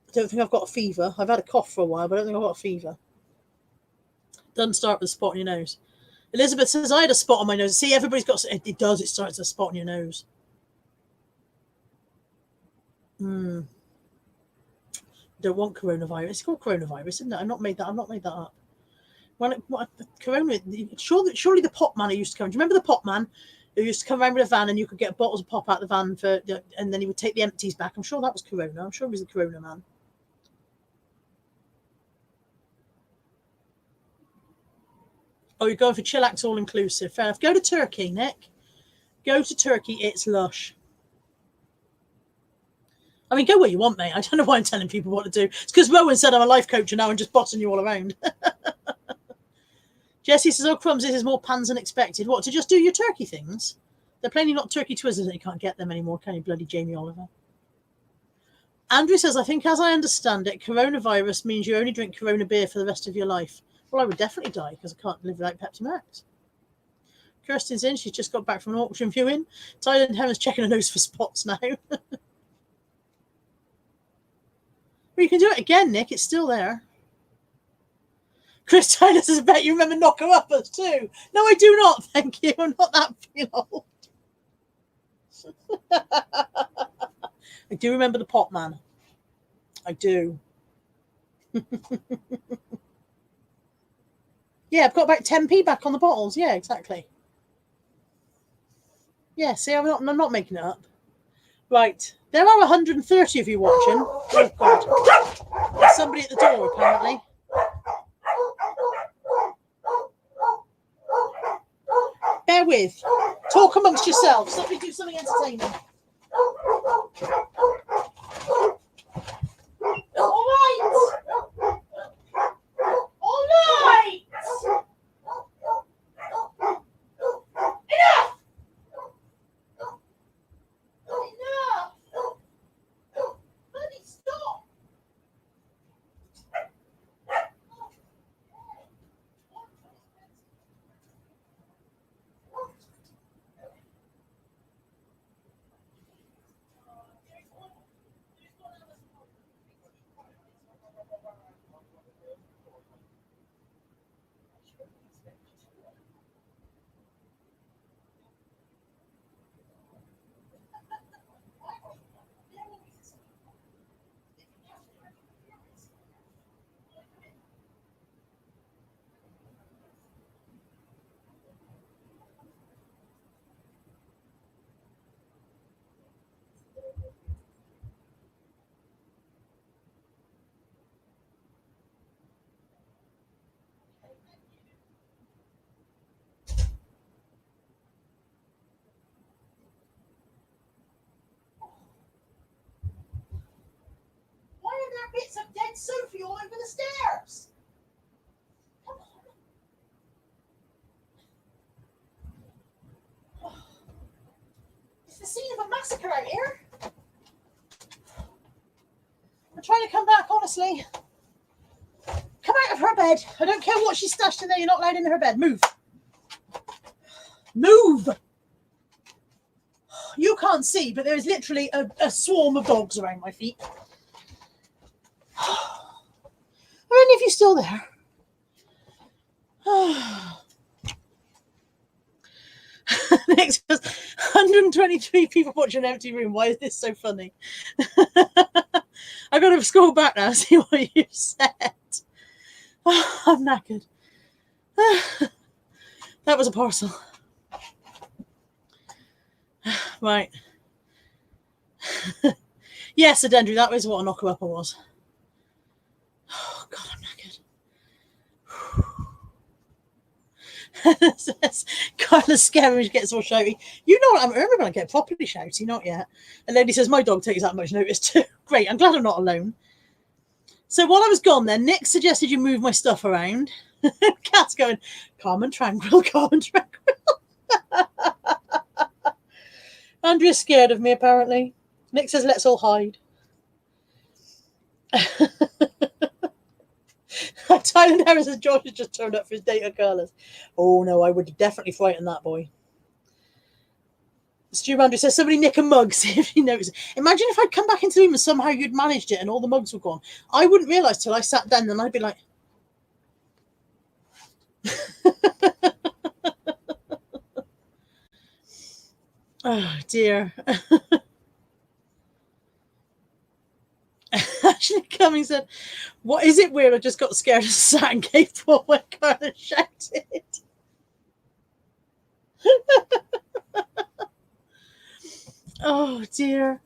I don't think I've got a fever. I've had a cough for a while, but I don't think I've got a fever. Doesn't start with a spot on your nose. Elizabeth says, I had a spot on my nose. See, everybody's got... It does. It starts with a spot on your nose. Don't want coronavirus. It's called coronavirus, isn't it? I've not made that up. Corona... Surely the pop man who used to come... Do you remember the pop man who used to come around with a van and you could get bottles of pop out of the van and then he would take the empties back? I'm sure that was Corona. I'm sure he was the Corona man. Oh, you're going for chillax all-inclusive. Fair enough. Go to Turkey, Nick. Go to Turkey. It's lush. I mean, go where you want, mate. I don't know why I'm telling people what to do. It's because Rowan said I'm a life coach and now I'm just bossing you all around. Jessie says, oh, crumbs, this is more pans than expected. What, to just do your turkey things? They're plainly not turkey twizzlers and you can't get them anymore, can you, bloody Jamie Oliver? Andrew says, I think as I understand it, coronavirus means you only drink Corona beer for the rest of your life. Well, I would definitely die because I can't live without Pepsi Max. Kirsten's in. She's just got back from an auction viewing. Tyler and Helen's checking her nose for spots now. Well, you can do it again, Nick. It's still there. Chris Tyler says, I bet you remember Knock Her Uppers too. No, I do not. Thank you. I'm not that old. I do remember the Pop Man. I do. Yeah, I've got about 10p back on the bottles. Yeah, exactly. Yeah, see, I'm not making it up. Right, there are 130 of you watching. Oh, God. There's somebody at the door, apparently. Bear with. Talk amongst yourselves. Let me do something entertaining. All right. All right. Enough. Enough. Bloody stop. Why are there bits of dead Sophie all over the stairs? Come on. It's the scene of a massacre out here. I'm trying to come back, honestly. Come out of her bed. I don't care what she's stashed in there. You're not allowed in her bed. Move. Move. You can't see, but there is literally a swarm of dogs around my feet. Are any of you still there? Next, 123 people watching an empty room. Why is this so funny? I've got to scroll back now and see what you said. Oh, I'm knackered. That was a parcel. Right. Yes, Adendry, that was what a knocker upper was. Oh, God, I'm knackered. Carla's scared when she gets all shouty. You know what? I remember when I get properly shouty, not yet. A lady says, my dog takes that much notice too. Great, I'm glad I'm not alone. So while I was gone then, Nick suggested you move my stuff around. Cat's going, calm and tranquil, calm and tranquil. Andrea's scared of me, apparently. Nick says, let's all hide. Tyler Harris says, George has just turned up for his date at Carla's. Oh, no, I would definitely frighten that boy. Stu Andrew says, somebody nick a mug, see if you notice. Imagine if I'd come back into the room and somehow you'd managed it and all the mugs were gone. I wouldn't realise till I sat down and I'd be like... Oh, dear. Ashley Cummings said, what is it weird? I just got scared and sat and gave Paul when Carla shouted. Oh, dear.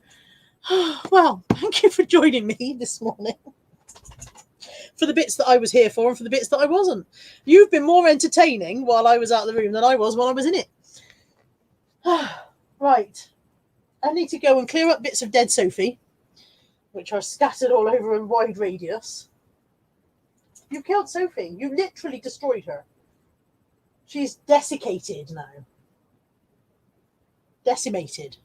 Well, thank you for joining me this morning. For the bits that I was here for and for the bits that I wasn't. You've been more entertaining while I was out of the room than I was while I was in it. Right. I need to go and clear up bits of dead Sophie, which are scattered all over a wide radius. You killed Sophie. You literally destroyed her. She's desiccated now. Decimated.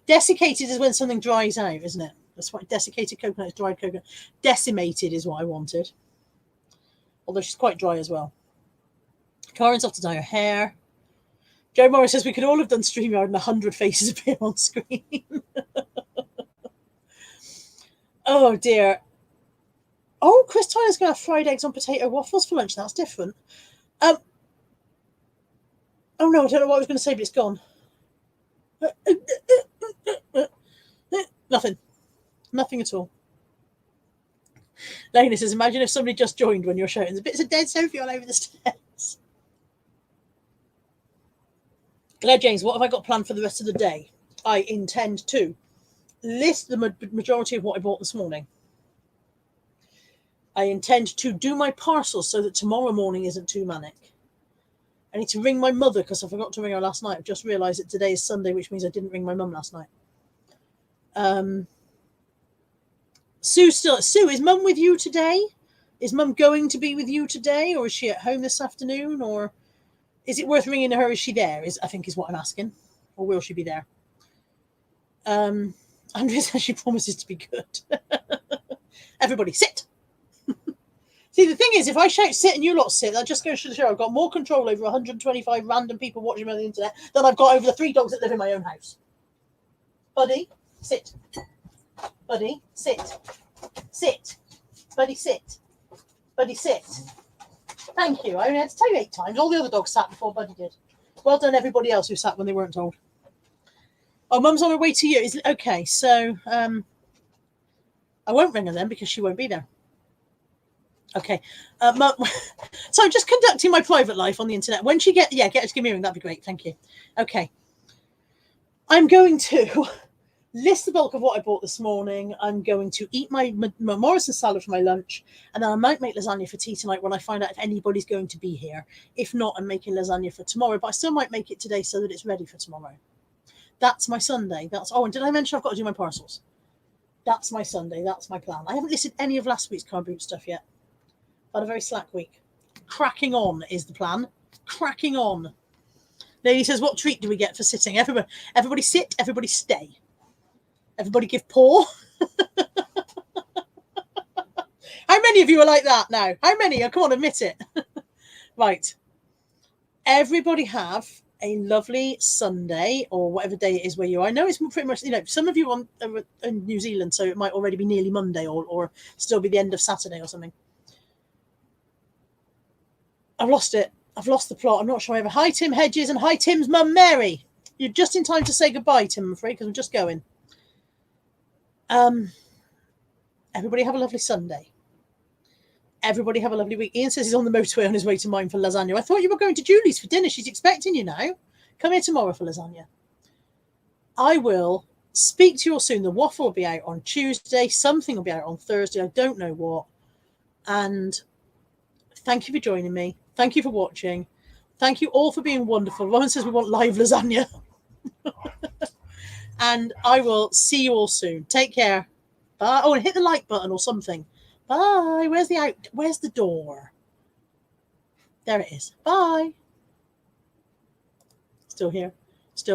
Desiccated is when something dries out, isn't it? That's why desiccated coconut is dried coconut. Decimated is what I wanted. Although she's quite dry as well. Karen's off to dye her hair. Joe Morris says we could all have done StreamYard and 100 faces appear on screen. Oh, dear. Oh, Chris Tyler's going to have fried eggs on potato waffles for lunch. That's different. Oh, no, I don't know what I was going to say, but it's gone. Nothing at all. Lena says, imagine if somebody just joined when you're shouting. There's bits of dead Sophie all over the stairs. Claire James, what have I got planned for the rest of the day? I intend to list the majority of what I bought this morning. I intend to do my parcels so that tomorrow morning isn't too manic. I need to ring my mother because I forgot to ring her last night. I've just realised that today is Sunday, which means I didn't ring my mum last night. Sue, is mum with you today? Is mum going to be with you today, or is she at home this afternoon, or is it worth ringing her? Is she there? I think is what I'm asking, or will she be there? Andrea says she promises to be good. Everybody sit. See, the thing is, if I shout sit and you lot sit, that just goes to show I've got more control over 125 random people watching me on the internet than I've got over the 3 dogs that live in my own house. Buddy, sit. Buddy, sit. Sit. Buddy, sit. Buddy, sit. Thank you. I only had to tell you 8 times. All the other dogs sat before Buddy did. Well done, everybody else who sat when they weren't told. Oh, Mum's on her way to you. Okay, so I won't ring her then because she won't be there. Okay. Mum, so I'm just conducting my private life on the internet. When she get her to give me a ring, that'd be great. Thank you. Okay. I'm going to list the bulk of what I bought this morning. I'm going to eat my Morrison salad for my lunch, and then I might make lasagna for tea tonight when I find out if anybody's going to be here. If not, I'm making lasagna for tomorrow, but I still might make it today so that it's ready for tomorrow. That's my Sunday. And did I mention I've got to do my parcels? That's my Sunday. That's my plan. I haven't listed any of last week's car boot stuff yet. I've had a very slack week. Cracking on is the plan. Cracking on. Lady says, what treat do we get for sitting? Everybody sit, everybody stay. Everybody give paw. How many of you are like that now? How many? Come on, admit it. Right. Everybody have a lovely Sunday or whatever day it is where you are. I know it's pretty much, some of you are in New Zealand, so it might already be nearly Monday or still be the end of Saturday or something. I've lost it. I've lost the plot. I'm not sure ever. Hi, Tim Hedges, and hi, Tim's mum, Mary. You're just in time to say goodbye, Tim, I'm afraid, because I'm just going. Everybody have a lovely Sunday. Everybody have a lovely week. Ian says he's on the motorway on his way to mine for lasagna. I thought you were going to Julie's for dinner. She's expecting you now. Come here tomorrow for lasagna. I will speak to you all soon. The waffle will be out on Tuesday. Something will be out on Thursday. I don't know what. And thank you for joining me. Thank you for watching. Thank you all for being wonderful. Rowan says we want live lasagna. And I will see you all soon. Take care. Bye. Oh, and hit the like button or something. Bye. Where's the door? There it is. Bye. Still here.